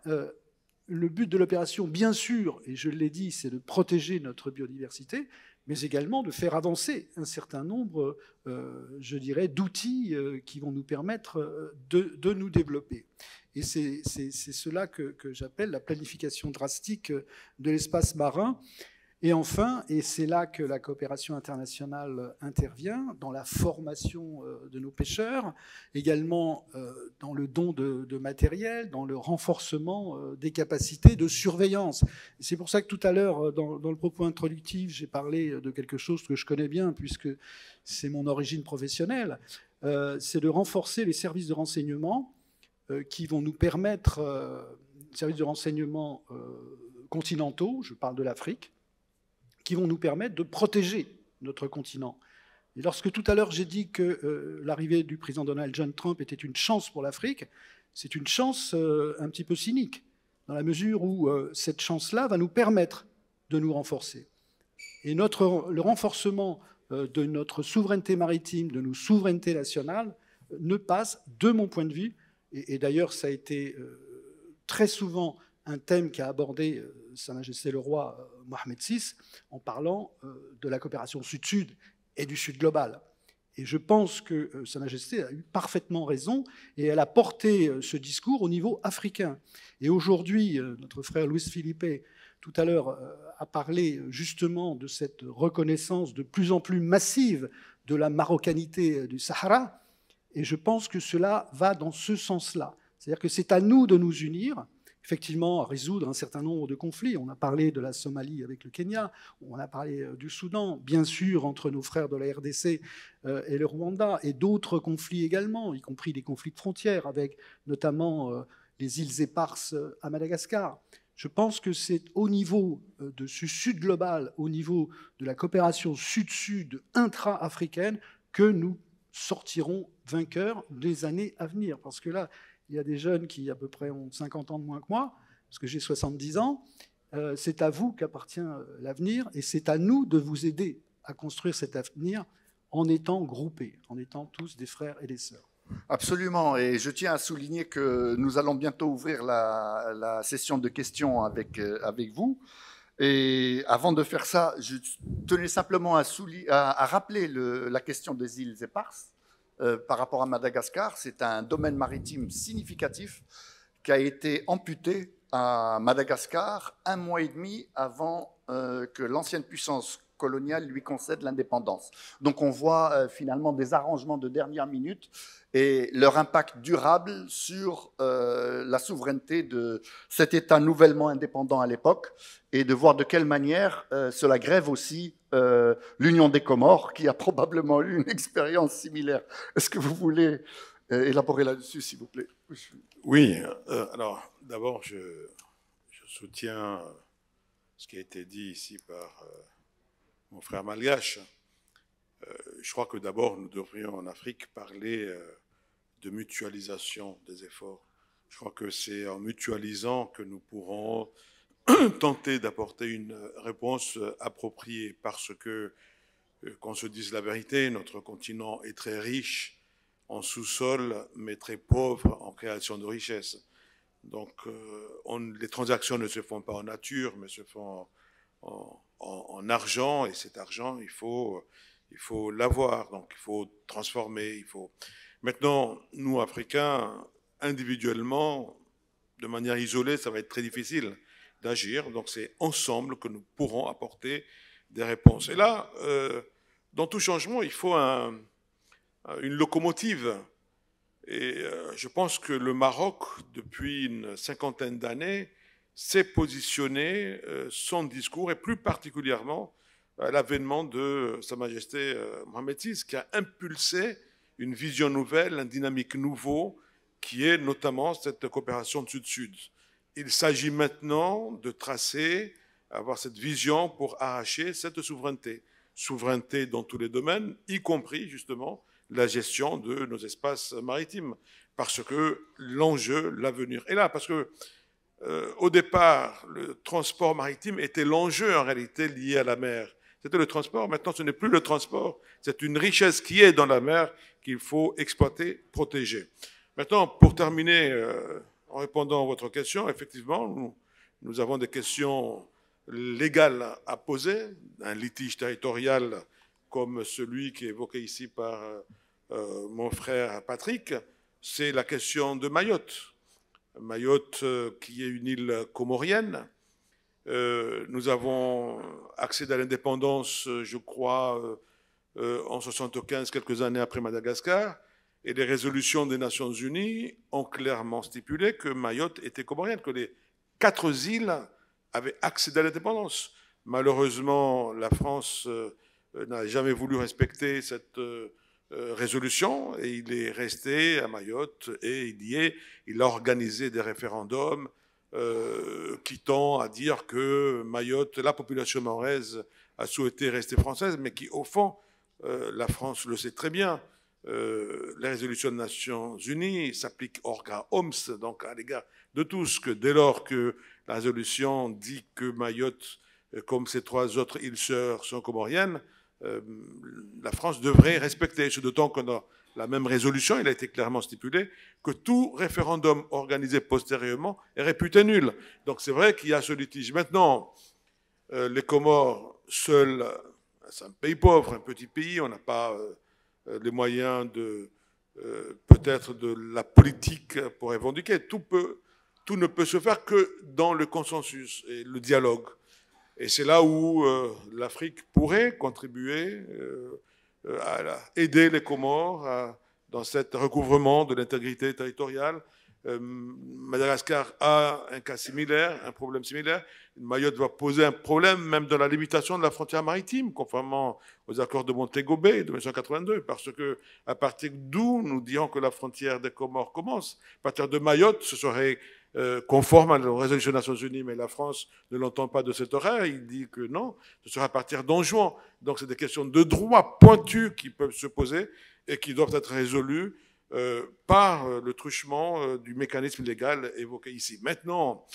le but de l'opération, bien sûr, et je l'ai dit, c'est de protéger notre biodiversité, mais également de faire avancer un certain nombre, je dirais, d'outils qui vont nous permettre de nous développer. Et c'est cela que j'appelle la planification drastique de l'espace marin. Et enfin, et c'est là que la coopération internationale intervient, dans la formation de nos pêcheurs, également dans le don de matériel, dans le renforcement des capacités de surveillance. C'est pour ça que tout à l'heure, dans le propos introductif, j'ai parlé de quelque chose que je connais bien, puisque c'est mon origine professionnelle, c'est de renforcer les services de renseignement qui vont nous permettre, services de renseignement continentaux, je parle de l'Afrique, qui vont nous permettre de protéger notre continent. Et lorsque tout à l'heure j'ai dit que l'arrivée du président Donald John Trump était une chance pour l'Afrique, c'est une chance un petit peu cynique, dans la mesure où cette chance-là va nous permettre de nous renforcer. Et le renforcement de notre souveraineté maritime, de nos souverainetés nationales, ne passe, de mon point de vue, et d'ailleurs ça a été très souvent un thème qu'a abordé Sa Majesté le Roi Mohamed VI en parlant de la coopération sud-sud et du Sud global. Et je pense que Sa Majesté a eu parfaitement raison et elle a porté ce discours au niveau africain. Et aujourd'hui, notre frère Luis Felipe, tout à l'heure, a parlé justement de cette reconnaissance de plus en plus massive de la marocanité du Sahara. Et je pense que cela va dans ce sens-là. C'est-à-dire que c'est à nous de nous unir, effectivement, à résoudre un certain nombre de conflits. On a parlé de la Somalie avec le Kenya, on a parlé du Soudan, bien sûr, entre nos frères de la RDC et le Rwanda, et d'autres conflits également, y compris des conflits de frontières, avec notamment les îles éparses à Madagascar. Je pense que c'est au niveau de ce Sud global, au niveau de la coopération Sud-Sud intra-africaine, que nous sortirons vainqueurs des années à venir. Parce que là, il y a des jeunes qui, à peu près, ont 50 ans de moins que moi, parce que j'ai 70 ans, c'est à vous qu'appartient l'avenir et c'est à nous de vous aider à construire cet avenir en étant groupés, en étant tous des frères et des sœurs. Absolument, et je tiens à souligner que nous allons bientôt ouvrir la session de questions avec vous. Et avant de faire ça, je tenais simplement à rappeler la question des îles éparses par rapport à Madagascar. C'est un domaine maritime significatif qui a été amputé à Madagascar 1 mois et demi avant que l'ancienne puissance coloniale lui concède l'indépendance. Donc on voit finalement des arrangements de dernière minute et leur impact durable sur la souveraineté de cet État nouvellement indépendant à l'époque et de voir de quelle manière cela grève aussi l'Union des Comores qui a probablement eu une expérience similaire. Est-ce que vous voulez élaborer là-dessus, s'il vous plaît? Oui, alors d'abord je soutiens ce qui a été dit ici par mon frère malgache. Je crois que d'abord, nous devrions en Afrique parler de mutualisation des efforts. Je crois que c'est en mutualisant que nous pourrons tenter d'apporter une réponse appropriée parce que, qu'on se dise la vérité, notre continent est très riche en sous-sol, mais très pauvre en création de richesses. Donc, les transactions ne se font pas en nature, mais se font en argent, et cet argent, il faut l'avoir, donc il faut transformer, Maintenant, nous, Africains, individuellement, de manière isolée, ça va être très difficile d'agir, donc c'est ensemble que nous pourrons apporter des réponses. Et là, dans tout changement, il faut une locomotive. Et je pense que le Maroc, depuis une 50aine d'années, s'est positionné son discours, et plus particulièrement à l'avènement de Sa Majesté Mohamed VI, qui a impulsé une vision nouvelle, un dynamique nouveau, qui est notamment cette coopération Sud-Sud. Il s'agit maintenant de tracer, avoir cette vision pour arracher cette souveraineté. Souveraineté dans tous les domaines, y compris justement la gestion de nos espaces maritimes. Parce que l'enjeu, l'avenir est là. Parce que au départ, le transport maritime était l'enjeu en réalité lié à la mer. C'était le transport, maintenant ce n'est plus le transport, c'est une richesse qui est dans la mer qu'il faut exploiter, protéger. Maintenant, pour terminer, en répondant à votre question, effectivement, nous avons des questions légales à poser, un litige territorial comme celui qui est évoqué ici par mon frère Patrick, c'est la question de Mayotte. Mayotte, qui est une île comorienne. Nous avons accédé à l'indépendance, je crois, en 1975, quelques années après Madagascar, et les résolutions des Nations Unies ont clairement stipulé que Mayotte était comorienne, que les 4 îles avaient accédé à l'indépendance. Malheureusement, la France n'a jamais voulu respecter cette résolution et il est resté à Mayotte et il a organisé des référendums qui tend à dire que Mayotte, la population mahoraise a souhaité rester française, mais qui, au fond, la France le sait très bien, les résolutions des Nations Unies s'appliquent orga oms, donc à l'égard de tous, que dès lors que la résolution dit que Mayotte, comme ces 3 autres îles sœurs, sont comoriennes, la France devrait respecter, d'autant que dans la même résolution, il a été clairement stipulé que tout référendum organisé postérieurement est réputé nul. Donc c'est vrai qu'il y a ce litige. Maintenant, les Comores, seuls, c'est un pays pauvre, un petit pays, on n'a pas les moyens peut-être de la politique pour revendiquer. Tout ne peut se faire que dans le consensus et le dialogue. Et c'est là où l'Afrique pourrait contribuer à aider les Comores dans cet recouvrement de l'intégrité territoriale. Madagascar a un cas similaire, un problème similaire. Mayotte va poser un problème même dans la limitation de la frontière maritime, conformément aux accords de Montego Bay de 1982, parce que à partir d'où nous dirons que la frontière des Comores commence. À partir de Mayotte, ce serait conforme à la résolution des Nations Unies, mais la France ne l'entend pas de cette horaire. Il dit que non, ce sera à partir d'Anjouan. Donc c'est des questions de droit pointues qui peuvent se poser et qui doivent être résolues par le truchement du mécanisme légal évoqué ici. Maintenant,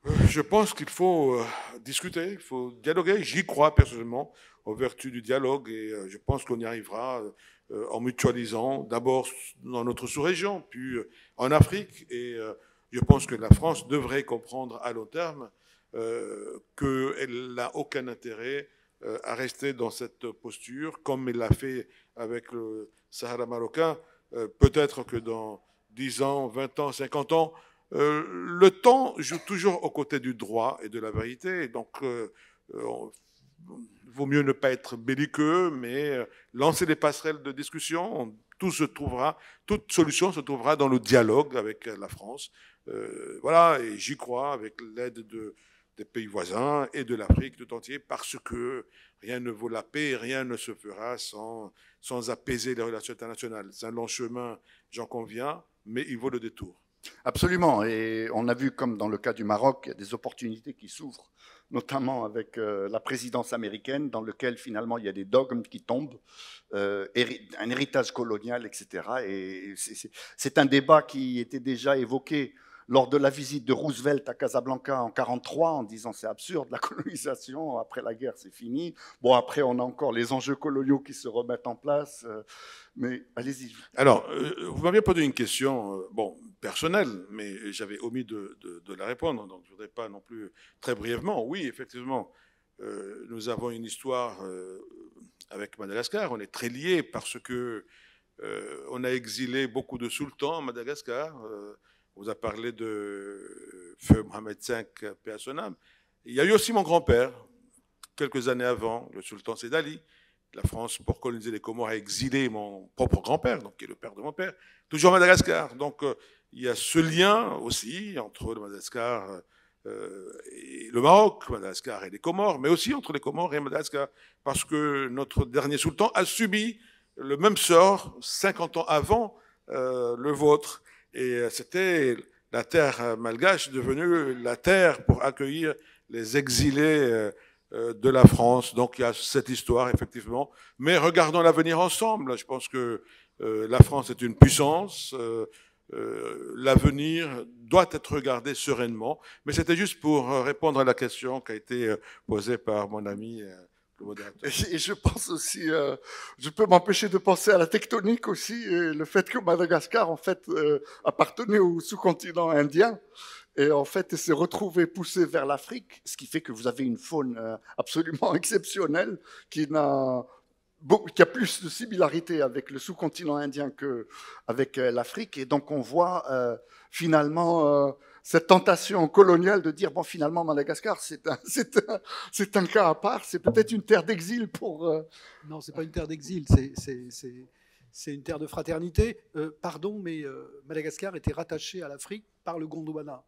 Je pense qu'il faut discuter, il faut dialoguer. J'y crois personnellement aux vertus du dialogue et je pense qu'on y arrivera en mutualisant d'abord dans notre sous-région, puis en Afrique. Et je pense que la France devrait comprendre à long terme qu'elle n'a aucun intérêt à rester dans cette posture, comme elle l'a fait avec le Sahara marocain. Peut-être que dans 10 ans, 20 ans, 50 ans, le temps joue toujours aux côtés du droit et de la vérité. Donc, vaut mieux ne pas être belliqueux, mais lancer des passerelles de discussion. Toute solution se trouvera dans le dialogue avec la France. Voilà, et j'y crois avec l'aide des pays voisins et de l'Afrique tout entier, parce que rien ne vaut la paix, rien ne se fera sans apaiser les relations internationales. C'est un long chemin, j'en conviens, mais il vaut le détour. Absolument, et on a vu comme dans le cas du Maroc, il y a des opportunités qui s'ouvrent, notamment avec la présidence américaine, dans lequel finalement il y a des dogmes qui tombent, un héritage colonial, etc. Et c'est un débat qui était déjà évoqué lors de la visite de Roosevelt à Casablanca en 1943, en disant c'est absurde, la colonisation, après la guerre c'est fini. Bon, après on a encore les enjeux coloniaux qui se remettent en place, mais allez-y. Alors, vous m'aviez posé une question, bon, personnelle, mais j'avais omis de la répondre, donc je ne voudrais pas non plus très brièvement. Oui, effectivement, nous avons une histoire avec Madagascar, on est très liés parce que on a exilé beaucoup de sultans à Madagascar. On vous a parlé de Feu Mohamed V, paix à son âme. Il y a eu aussi mon grand-père, quelques années avant, le sultan Sédali. La France, pour coloniser les Comores, a exilé mon propre grand-père, donc qui est le père de mon père, toujours à Madagascar. Donc il y a ce lien aussi entre le Madagascar et le Maroc, Madagascar et les Comores, mais aussi entre les Comores et Madagascar, parce que notre dernier sultan a subi le même sort 50 ans avant le vôtre. Et c'était la terre malgache devenue la terre pour accueillir les exilés de la France. Donc il y a cette histoire, effectivement. Mais regardons l'avenir ensemble. Je pense que la France est une puissance. L'avenir doit être regardé sereinement. Mais c'était juste pour répondre à la question qui a été posée par mon ami. Et je pense aussi, je peux m'empêcher de penser à la tectonique aussi, et le fait que Madagascar, en fait, appartenait au sous-continent indien, et en fait, s'est retrouvé poussé vers l'Afrique, ce qui fait que vous avez une faune absolument exceptionnelle, qui a plus de similarité avec le sous-continent indien qu'avec l'Afrique, et donc on voit finalement cette tentation coloniale de dire, bon, finalement, Madagascar, c'est un cas à part, c'est peut-être une terre d'exil pour... Non, ce n'est pas une terre d'exil, c'est une terre de fraternité. Pardon, mais Madagascar était rattaché à l'Afrique par le Gondwana.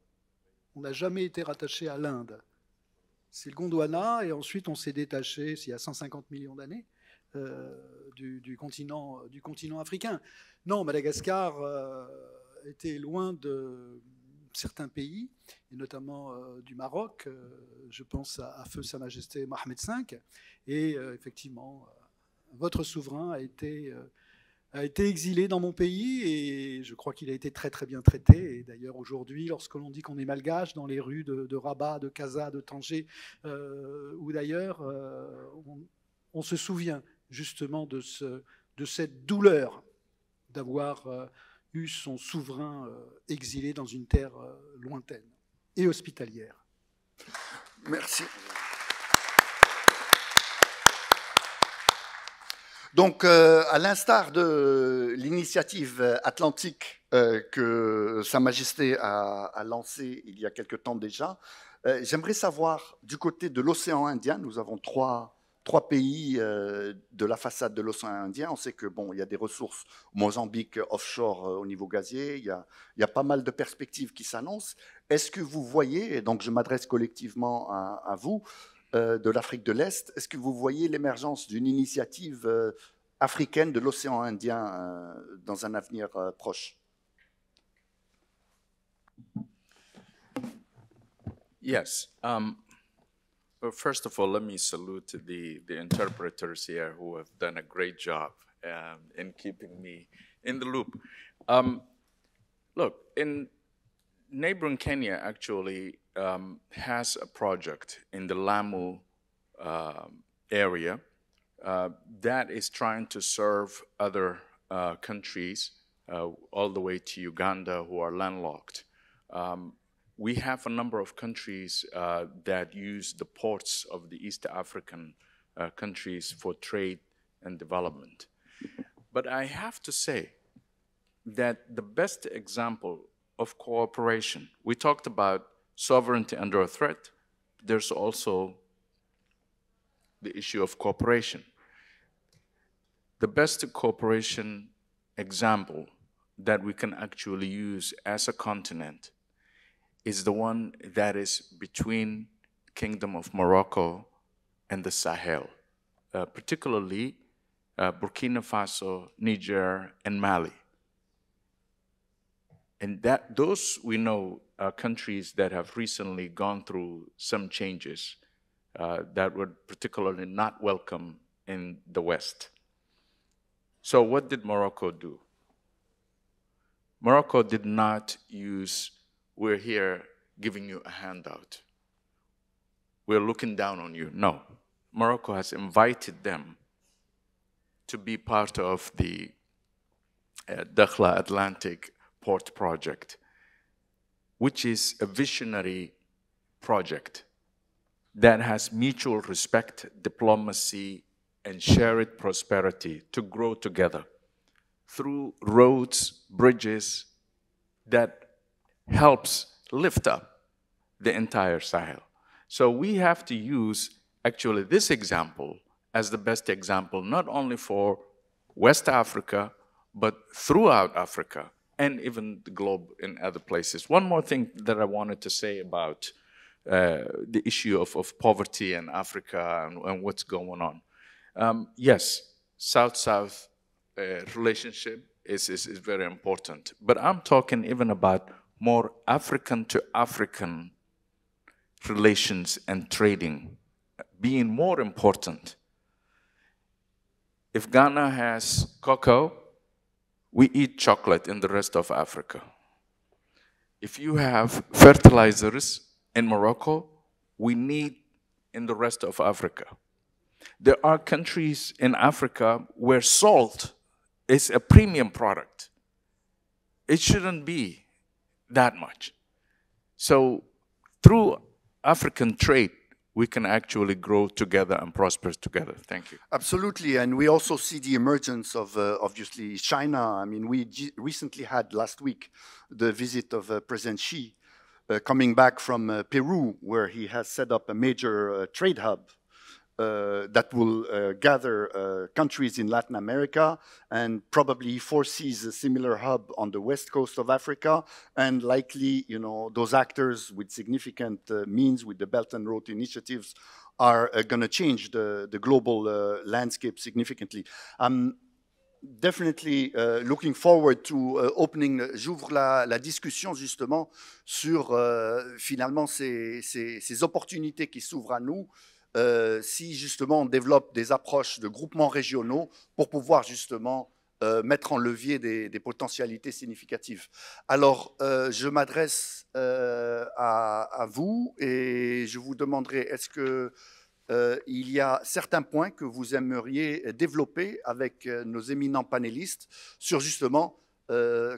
On n'a jamais été rattaché à l'Inde. C'est le Gondwana, et ensuite on s'est détaché, il y a 150 millions d'années, du continent africain. Non, Madagascar était loin de certains pays, et notamment du Maroc. Je pense à Feu Sa Majesté Mohamed V. Et effectivement, votre souverain a été exilé dans mon pays, et je crois qu'il a été très très bien traité. Et d'ailleurs aujourd'hui, lorsque l'on dit qu'on est malgache dans les rues de Rabat, de Casa, de Tanger ou d'ailleurs, on se souvient justement de cette douleur d'avoir eu son souverain exilé dans une terre lointaine et hospitalière. Merci. Donc, à l'instar de l'initiative atlantique que Sa Majesté a lancée il y a quelque temps déjà, j'aimerais savoir, du côté de l'océan Indien, nous avons trois pays de la façade de l'océan Indien. On sait que bon, il y a des ressources au Mozambique offshore au niveau gazier. Il y a pas mal de perspectives qui s'annoncent. Est-ce que vous voyez, et donc je m'adresse collectivement à vous, de l'Afrique de l'Est, est-ce que vous voyez l'émergence d'une initiative africaine de l'océan Indien dans un avenir proche? Yes. Well, first of all, let me salute the interpreters here who have done a great job in keeping me in the loop. Look, in neighboring Kenya actually has a project in the Lamu area that is trying to serve other countries all the way to Uganda who are landlocked. We have a number of countries that use the ports of the East African countries for trade and development. But I have to say that the best example of cooperation, we talked about sovereignty under a threat. There's also the issue of cooperation. The best cooperation example that we can actually use as a continent is the one that is between Kingdom of Morocco and the Sahel, particularly Burkina Faso, Niger, and Mali. And those we know are countries that have recently gone through some changes that were particularly not welcome in the West. So what did Morocco do? Morocco did not use, we're here giving you a handout. We're looking down on you. No. Morocco has invited them to be part of the Dakhla Atlantic Port Project, which is a visionary project that has mutual respect, diplomacy, and shared prosperity to grow together through roads, bridges that helps lift up the entire Sahel. So we have to use actually this example as the best example, not only for West Africa, but throughout Africa and even the globe in other places. One more thing that I wanted to say about the issue of poverty in Africa and what's going on. Yes, South-South relationship is very important, but I'm talking even about more African to African relations and trading being more important. If Ghana has cocoa, we eat chocolate in the rest of Africa. If you have fertilizers in Morocco, we need in the rest of Africa. There are countries in Africa where salt is a premium product. It shouldn't be that much. So through African trade, we can actually grow together and prosper together. Thank you. Absolutely, and we also see the emergence of, obviously, China. I mean, we recently had last week the visit of President Xi coming back from Peru, where he has set up a major trade hub that will gather countries in Latin America, and probably foresees a similar hub on the west coast of Africa, and likely, you know, those actors with significant means with the Belt and Road initiatives are going to change the global landscape significantly. I'm definitely looking forward to opening, j'ouvre la discussion justement sur finalement ces opportunités qui s'ouvrent à nous. Si justement on développe des approches de groupements régionaux pour pouvoir justement mettre en levier des potentialités significatives. Alors, je m'adresse à vous et je vous demanderai, est-ce que il y a certains points que vous aimeriez développer avec nos éminents panélistes sur justement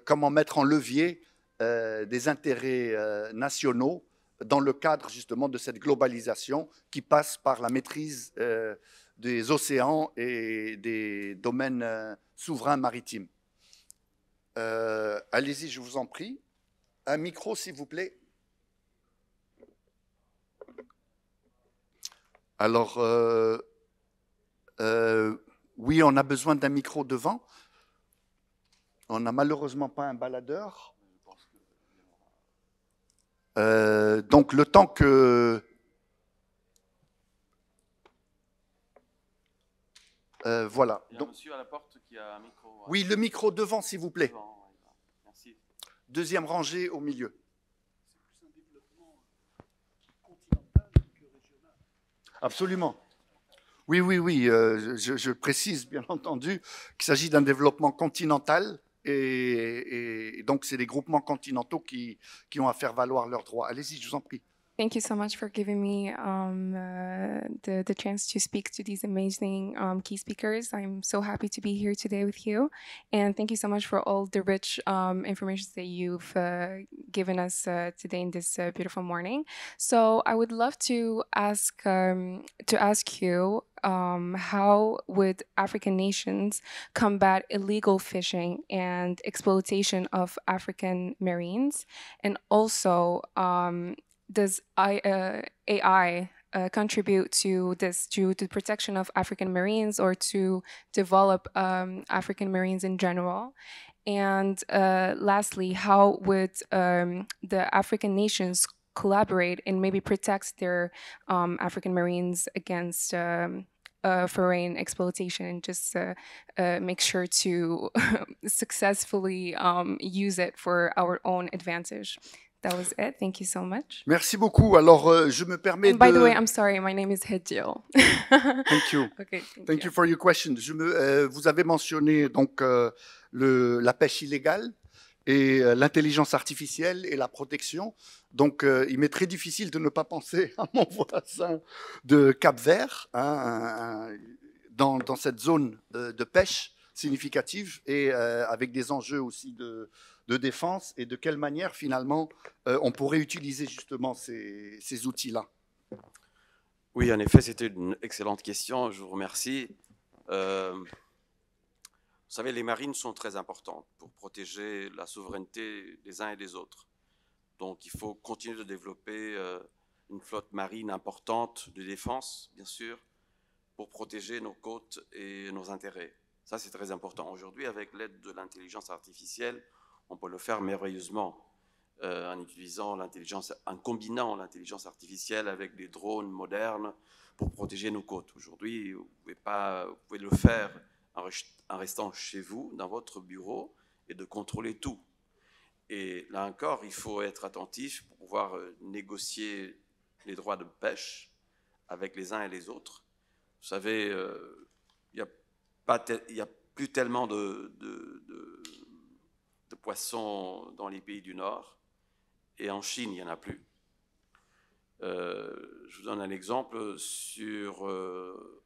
comment mettre en levier des intérêts nationaux dans le cadre justement de cette globalisation qui passe par la maîtrise des océans et des domaines souverains maritimes. Allez-y, je vous en prie. Un micro, s'il vous plaît. Alors, oui, on a besoin d'un micro devant. On n'a malheureusement pas un baladeur. Donc, le temps que... voilà. Il y a un monsieur à la porte qui a un micro. Oui, le micro devant, s'il vous plaît. Devant, merci. Deuxième rangée au milieu. C'est plus un développement continental que régional. Absolument. Oui, oui, oui. Je précise, bien entendu, qu'il s'agit d'un développement continental et donc c'est les groupements continentaux qui ont à faire valoir leurs droits. Allez-y, je vous en prie. Thank you so much for giving me the chance to speak to these amazing key speakers. I'm so happy to be here today with you. And thank you so much for all the rich information that you've given us today in this beautiful morning. So I would love to ask you, how would African nations combat illegal fishing and exploitation of African marines? And also, does AI contribute to this, to the protection of African marines or to develop African marines in general? And lastly, how would the African nations collaborate and maybe protect their African marines against foreign exploitation, and just make sure to successfully use it for our own advantage? That was it. Thank you so much. Merci beaucoup. Alors, je me permets And by the way, I'm sorry, my name is Hedjil. Thank you. Okay, Thank you for your question. Vous avez mentionné donc la pêche illégale et l'intelligence artificielle et la protection. Donc, il m'est très difficile de ne pas penser à mon voisin de Cap-Vert, dans cette zone de pêche significative et avec des enjeux aussi de défense, et de quelle manière finalement on pourrait utiliser justement ces outils-là. Oui, en effet, c'était une excellente question, je vous remercie. Vous savez, les marines sont très importantes pour protéger la souveraineté des uns et des autres. Donc il faut continuer de développer une flotte marine importante de défense, bien sûr, pour protéger nos côtes et nos intérêts. Ça, c'est très important. Aujourd'hui, avec l'aide de l'intelligence artificielle, on peut le faire merveilleusement en combinant l'intelligence artificielle avec des drones modernes pour protéger nos côtes. Aujourd'hui, vous pouvez le faire en restant chez vous, dans votre bureau, et de contrôler tout. Et là encore, il faut être attentif pour pouvoir négocier les droits de pêche avec les uns et les autres. Vous savez, il n'y a plus tellement de poissons dans les pays du Nord, et en Chine, il n'y en a plus. Je vous donne un exemple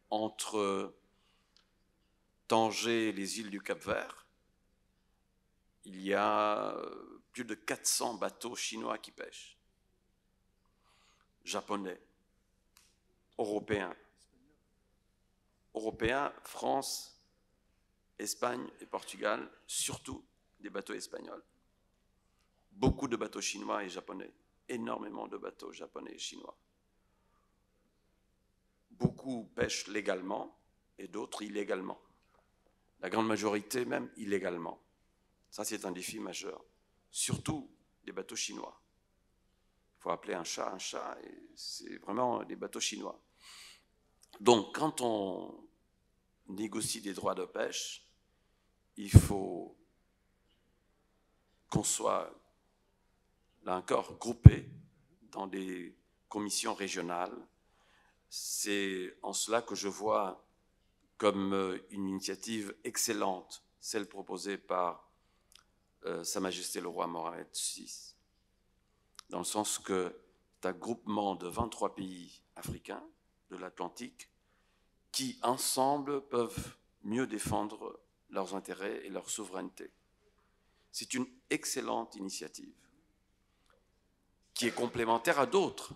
entre Tanger et les îles du Cap-Vert. Il y a plus de 400 bateaux chinois qui pêchent, japonais, européens, France, Espagne et Portugal, surtout des bateaux espagnols. Beaucoup de bateaux chinois et japonais, énormément de bateaux japonais et chinois. Beaucoup pêchent légalement et d'autres illégalement. La grande majorité même illégalement. Ça, c'est un défi majeur. Surtout des bateaux chinois. Il faut appeler un chat, et c'est vraiment des bateaux chinois. Donc, quand on négocie des droits de pêche, il faut qu'on soit, là encore, groupé dans des commissions régionales. C'est en cela que je vois comme une initiative excellente, celle proposée par Sa Majesté le Roi Mohamed VI, dans le sens que c'est un groupement de 23 pays africains de l'Atlantique qui, ensemble, peuvent mieux défendre leurs intérêts et leur souveraineté. C'est une excellente initiative qui est complémentaire à d'autres.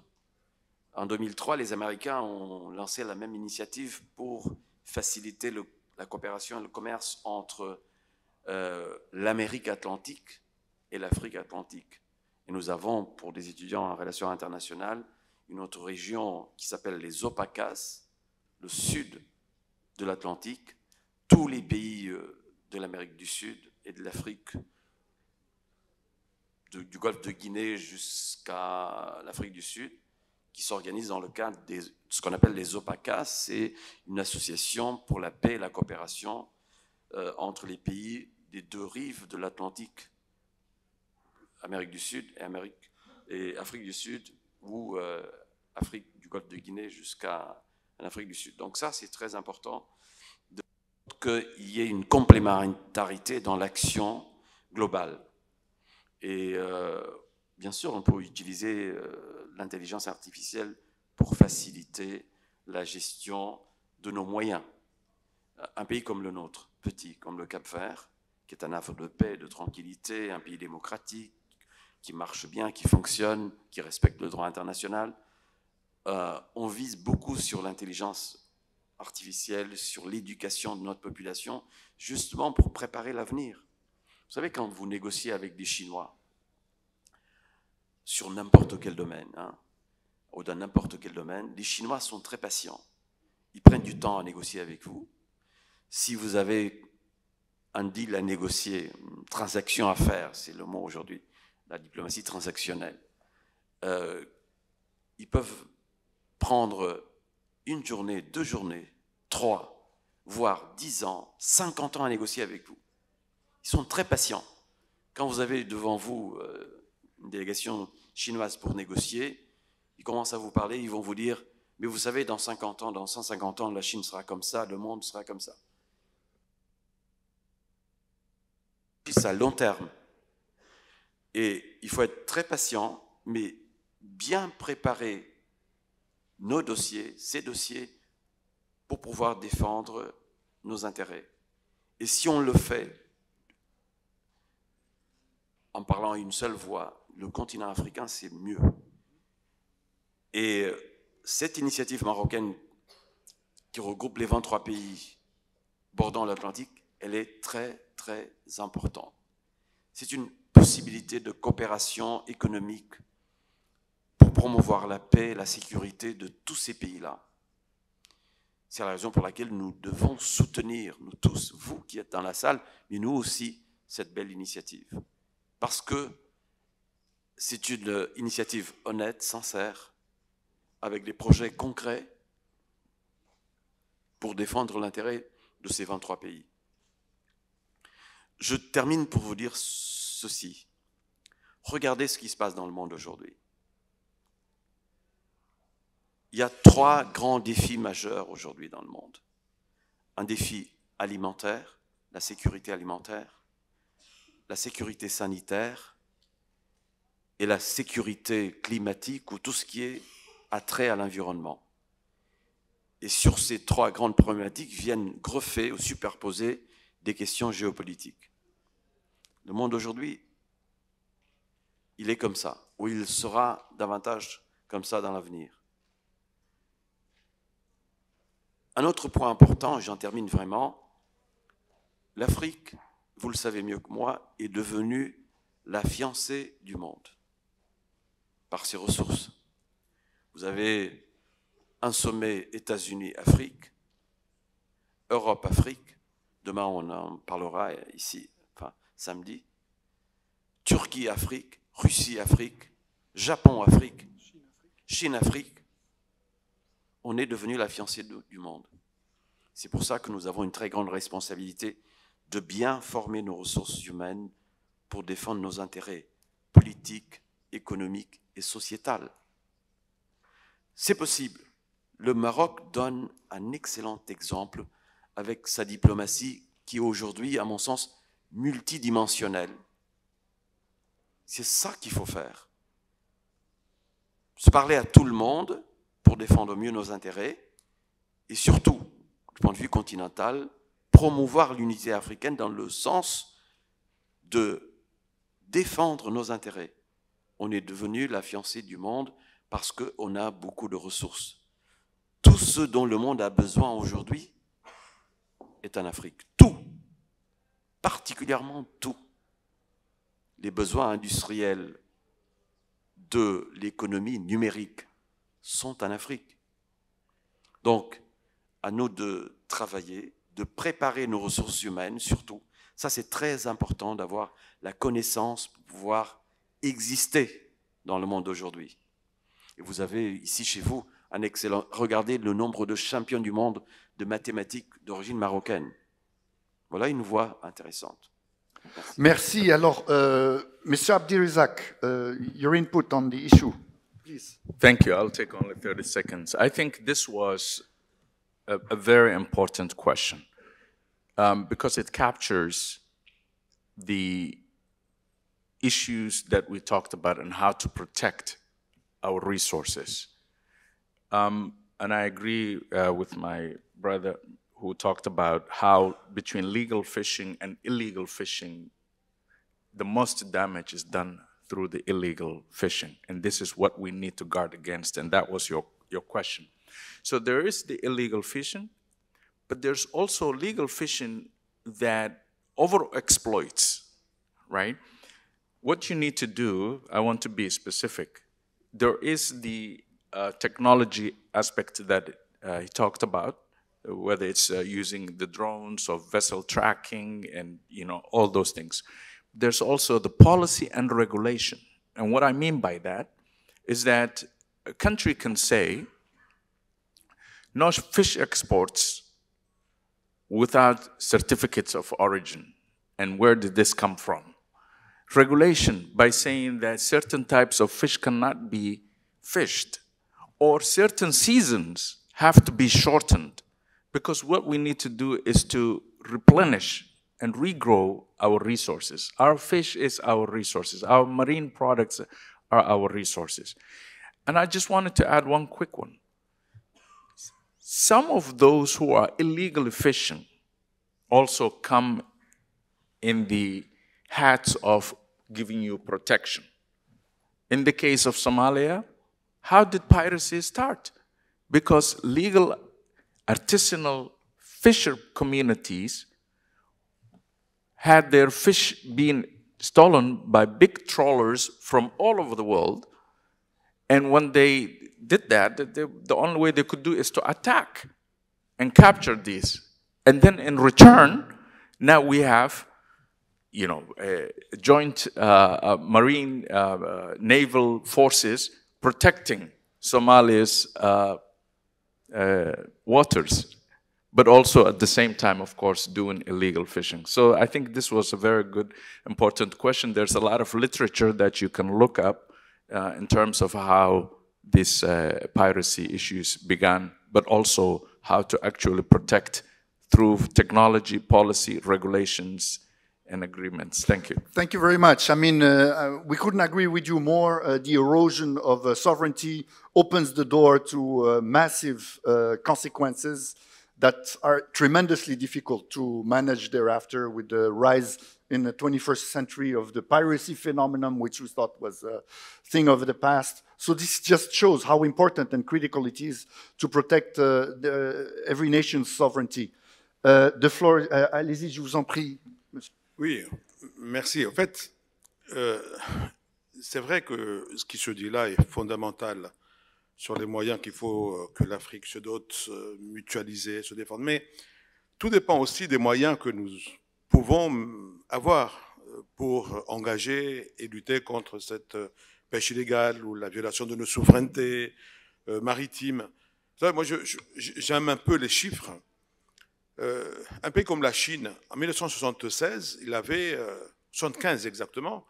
En 2003, les Américains ont lancé la même initiative pour faciliter la coopération et le commerce entre l'Amérique atlantique et l'Afrique atlantique. Et nous avons, pour des étudiants en relations internationales, une autre région qui s'appelle les OPACAS, le sud de l'Atlantique, tous les pays de l'Amérique du Sud et de l'Afrique, du golfe de Guinée jusqu'à l'Afrique du Sud, qui s'organisent dans le cadre de ce qu'on appelle les OPACAS. C'est une association pour la paix et la coopération entre les pays des deux rives de l'Atlantique, Amérique du Sud et Afrique du Sud, ou Afrique du golfe de Guinée jusqu'à l'Afrique du Sud. Donc ça, c'est très important qu'il y ait une complémentarité dans l'action global. Et bien sûr, on peut utiliser l'intelligence artificielle pour faciliter la gestion de nos moyens. Un pays comme le nôtre, petit comme le Cap-Vert, qui est un havre de paix, de tranquillité, un pays démocratique, qui marche bien, qui fonctionne, qui respecte le droit international, on vise beaucoup sur l'intelligence artificielle, sur l'éducation de notre population, justement pour préparer l'avenir. Vous savez, quand vous négociez avec des Chinois, sur n'importe quel domaine, ou dans n'importe quel domaine, les Chinois sont très patients. Ils prennent du temps à négocier avec vous. Si vous avez un deal à négocier, une transaction à faire, c'est le mot aujourd'hui, la diplomatie transactionnelle, ils peuvent prendre une journée, 2 journées, 3, voire 10 ans, 50 ans à négocier avec vous. Ils sont très patients. Quand vous avez devant vous une délégation chinoise pour négocier, ils commencent à vous parler, ils vont vous dire « Mais vous savez, dans 50 ans, dans 150 ans, la Chine sera comme ça, le monde sera comme ça. » C'est à long terme. Et il faut être très patient, mais bien préparer nos dossiers, ces dossiers, pour pouvoir défendre nos intérêts. Et si on le fait en parlant à une seule voix, le continent africain, c'est mieux. Et cette initiative marocaine qui regroupe les 23 pays bordant l'Atlantique, elle est très, très importante. C'est une possibilité de coopération économique pour promouvoir la paix et la sécurité de tous ces pays-là. C'est la raison pour laquelle nous devons soutenir, nous tous, vous qui êtes dans la salle, mais nous aussi, cette belle initiative. Parce que c'est une initiative honnête, sincère, avec des projets concrets pour défendre l'intérêt de ces 23 pays. Je termine pour vous dire ceci. Regardez ce qui se passe dans le monde aujourd'hui. Il y a 3 grands défis majeurs aujourd'hui dans le monde. Un défi alimentaire, la sécurité alimentaire, la sécurité sanitaire et la sécurité climatique ou tout ce qui est attrait à l'environnement. Et sur ces 3 grandes problématiques viennent greffer ou superposer des questions géopolitiques. Le monde aujourd'hui, il est comme ça, ou il sera davantage comme ça dans l'avenir. Un autre point important, j'en termine vraiment, l'Afrique, vous le savez mieux que moi, est devenue la fiancée du monde par ses ressources. Vous avez un sommet États-Unis-Afrique, Europe-Afrique, demain on en parlera ici, enfin samedi, Turquie-Afrique, Russie-Afrique, Japon-Afrique, Chine-Afrique. On est devenu la fiancée du monde. C'est pour ça que nous avons une très grande responsabilité de bien former nos ressources humaines pour défendre nos intérêts politiques, économiques et sociétals. C'est possible. Le Maroc donne un excellent exemple avec sa diplomatie qui est aujourd'hui, à mon sens, multidimensionnelle. C'est ça qu'il faut faire. Se parler à tout le monde pour défendre mieux nos intérêts et surtout, du point de vue continental, promouvoir l'unité africaine dans le sens de défendre nos intérêts. On est devenu la fiancée du monde parce qu'on a beaucoup de ressources. Tout ce dont le monde a besoin aujourd'hui est en Afrique. Tout, particulièrement tout. Les besoins industriels de l'économie numérique sont en Afrique. Donc, à nous de travailler, de préparer nos ressources humaines surtout. Ça, c'est très important d'avoir la connaissance pour pouvoir exister dans le monde d'aujourd'hui. Et vous avez ici chez vous un excellent... Regardez le nombre de champions du monde de mathématiques d'origine marocaine. Voilà une voie intéressante. Merci. Alors, Mr. Abdirizak, your input on the issue, please. Thank you. I'll take only 30 seconds. I think this was a very important question because it captures the issues that we talked about and how to protect our resources. And I agree with my brother who talked about how between legal fishing and illegal fishing, the most damage is done through the illegal fishing. And this is what we need to guard against. And that was your question. So there is the illegal fishing, but there's also legal fishing that overexploits, right? What you need to do, I want to be specific. There is the technology aspect that he talked about, whether it's using the drones or vessel tracking and all those things. There's also the policy and regulation. And what I mean by that is that a country can say, no fish exports without certificates of origin. And where did this come from? Regulation by saying that certain types of fish cannot be fished, or certain seasons have to be shortened, because what we need to do is to replenish and regrow our resources. Our fish is our resources. Our marine products are our resources. And I just wanted to add one quick one. Some of those who are illegally fishing also come in the hats of giving you protection. In the case of Somalia, how did piracy start? Because legal artisanal fisher communities had their fish being stolen by big trawlers from all over the world. And when they did that, the only way they could do is to attack and capture these. And then in return, now we have, joint marine naval forces protecting Somalia's waters, but also at the same time, of course, doing illegal fishing. So I think this was a very good, important question. There's a lot of literature that you can look up in terms of how these piracy issues began, but also how to actually protect through technology, policy, regulations, and agreements. Thank you. Thank you very much. I mean, we couldn't agree with you more. The erosion of sovereignty opens the door to massive consequences that are tremendously difficult to manage thereafter, with the rise in the 21st century of the piracy phenomenon, which we thought was a thing of the past. So this just shows how important and critical it is to protect every nation's sovereignty. The floor, allez-y, je vous en prie. Oui, merci. En fait, c'est vrai que ce qui se dit là est fondamental sur les moyens qu'il faut que l'Afrique se dote, mutualiser, se défendre. Mais tout dépend aussi des moyens que nous pouvons avoir pour engager et lutter contre cette pêche illégale ou la violation de nos souverainetés maritimes. Moi, j'aime un peu les chiffres. Un pays comme la Chine, en 1976, il avait, 75 exactement,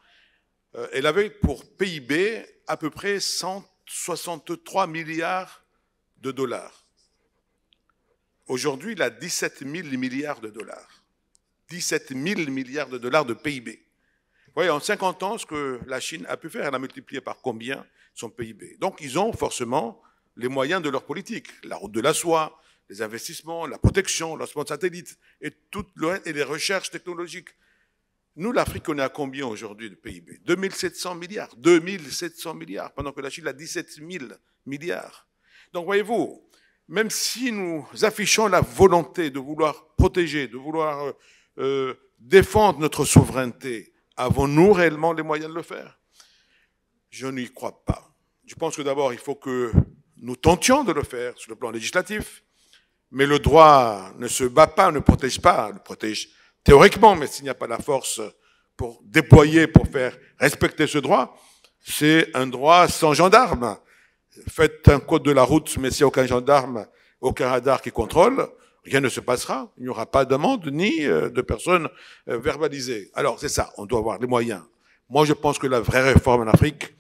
elle avait pour PIB à peu près 163 milliards de dollars. Aujourd'hui, il a 17 000 milliards de dollars. 17 000 milliards de dollars de PIB. Vous voyez, en 50 ans, ce que la Chine a pu faire, elle a multiplié par combien son PIB. Donc, ils ont forcément les moyens de leur politique. La route de la soie, les investissements, la protection, le lancement de satellites et les recherches technologiques. Nous, l'Afrique, on est à combien aujourd'hui de PIB? 2700 milliards. 2700 milliards, pendant que la Chine a 17 000 milliards. Donc, voyez-vous, même si nous affichons la volonté de vouloir protéger, de vouloir défendre notre souveraineté, avons-nous réellement les moyens de le faire? Je n'y crois pas. Je pense que d'abord, il faut que nous tentions de le faire sur le plan législatif, mais le droit ne se bat pas, ne protège pas, le protège théoriquement, mais s'il n'y a pas la force pour déployer, pour faire respecter ce droit, c'est un droit sans gendarme. Faites un code de la route, mais s'il n'y a aucun gendarme, aucun radar qui contrôle, rien ne se passera. Il n'y aura pas d'amende ni de personnes verbalisées. Alors, c'est ça, on doit avoir les moyens. Moi, je pense que la vraie réforme en Afrique,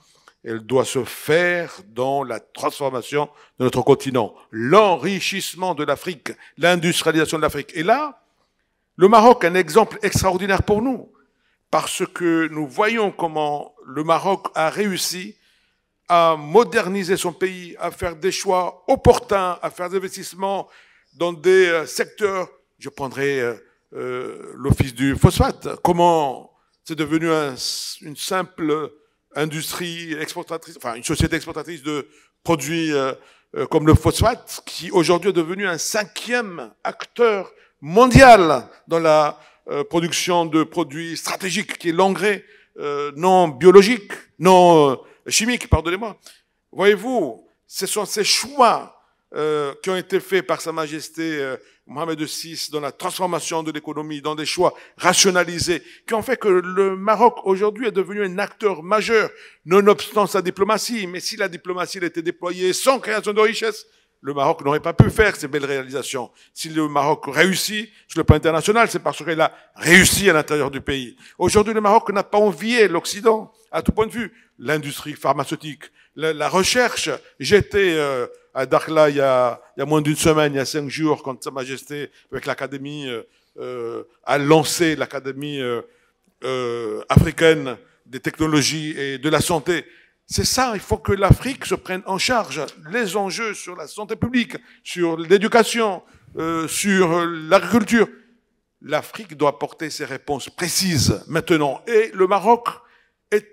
elle doit se faire dans la transformation de notre continent, l'enrichissement de l'Afrique, l'industrialisation de l'Afrique. Et là, le Maroc est un exemple extraordinaire pour nous, parce que nous voyons comment le Maroc a réussi à moderniser son pays, à faire des choix opportuns, à faire des investissements dans des secteurs. Je prendrai l'office du phosphate. Comment c'est devenu une simple industrie exportatrice, enfin une société exportatrice de produits comme le phosphate, qui aujourd'hui est devenu un 5e acteur mondial dans la production de produits stratégiques, qui est l'engrais non biologique, non chimique, pardonnez-moi. Voyez-vous, ce sont ces choix qui ont été faits par Sa Majesté Mohamed VI dans la transformation de l'économie, dans des choix rationalisés, qui ont fait que le Maroc aujourd'hui est devenu un acteur majeur, nonobstant sa diplomatie. Mais si la diplomatie était déployée sans création de richesse, le Maroc n'aurait pas pu faire ces belles réalisations. Si le Maroc réussit sur le plan international, c'est parce qu'il a réussi à l'intérieur du pays. Aujourd'hui, le Maroc n'a pas envié l'Occident, à tout point de vue. L'industrie pharmaceutique, la recherche. J'étais à Dakhla il y a moins d'une semaine, il y a 5 jours, quand Sa Majesté, avec l'Académie, a lancé l'Académie africaine des technologies et de la santé. C'est ça, il faut que l'Afrique se prenne en charge. Les enjeux sur la santé publique, sur l'éducation, sur l'agriculture. L'Afrique doit apporter ses réponses précises maintenant. Et le Maroc est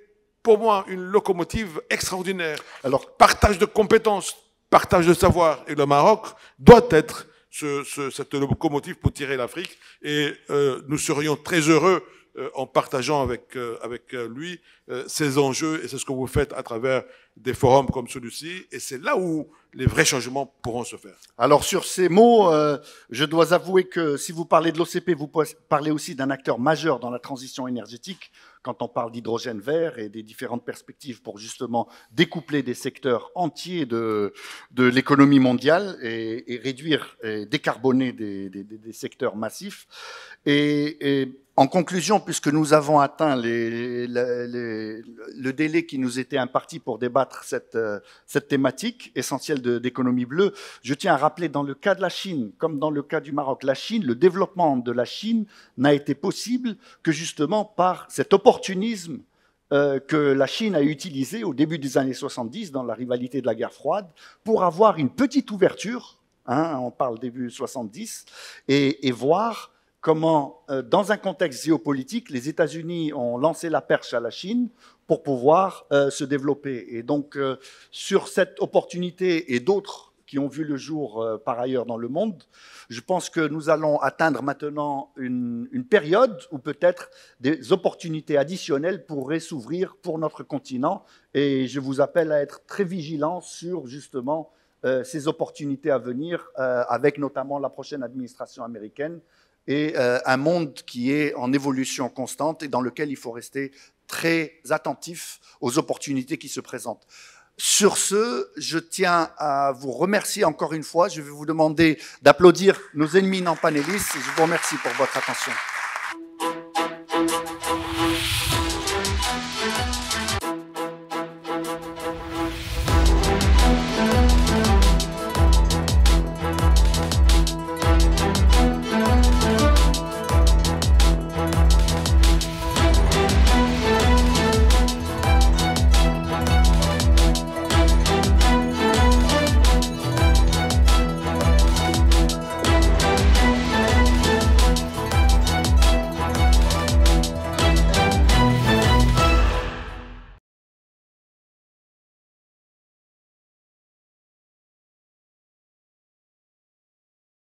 pour moi une locomotive extraordinaire. Alors, partage de compétences, partage de savoir. Et le Maroc doit être cette locomotive pour tirer l'Afrique. Et nous serions très heureux en partageant avec lui ces enjeux, et c'est ce que vous faites à travers des forums comme celui-ci, et c'est là où les vrais changements pourront se faire. Alors sur ces mots, je dois avouer que si vous parlez de l'OCP, vous parlez aussi d'un acteur majeur dans la transition énergétique, quand on parle d'hydrogène vert et des différentes perspectives pour justement découpler des secteurs entiers de l'économie mondiale et réduire et décarboner des secteurs massifs. Et en conclusion, puisque nous avons atteint le délai qui nous était imparti pour débattre cette thématique essentielle d'économie bleue, je tiens à rappeler, dans le cas de la Chine, comme dans le cas du Maroc, la Chine, le développement de la Chine n'a été possible que justement par cet opportunisme que la Chine a utilisé au début des années 70, dans la rivalité de la guerre froide, pour avoir une petite ouverture, on parle début 70, et voir comment, dans un contexte géopolitique, les États-Unis ont lancé la perche à la Chine pour pouvoir se développer. Et donc, sur cette opportunité et d'autres qui ont vu le jour par ailleurs dans le monde, je pense que nous allons atteindre maintenant une période où peut-être des opportunités additionnelles pourraient s'ouvrir pour notre continent. Et je vous appelle à être très vigilants sur justement ces opportunités à venir, avec notamment la prochaine administration américaine, et un monde qui est en évolution constante et dans lequel il faut rester très attentif aux opportunités qui se présentent. Sur ce, je tiens à vous remercier encore une fois. Je vais vous demander d'applaudir nos éminents panélistes et je vous remercie pour votre attention.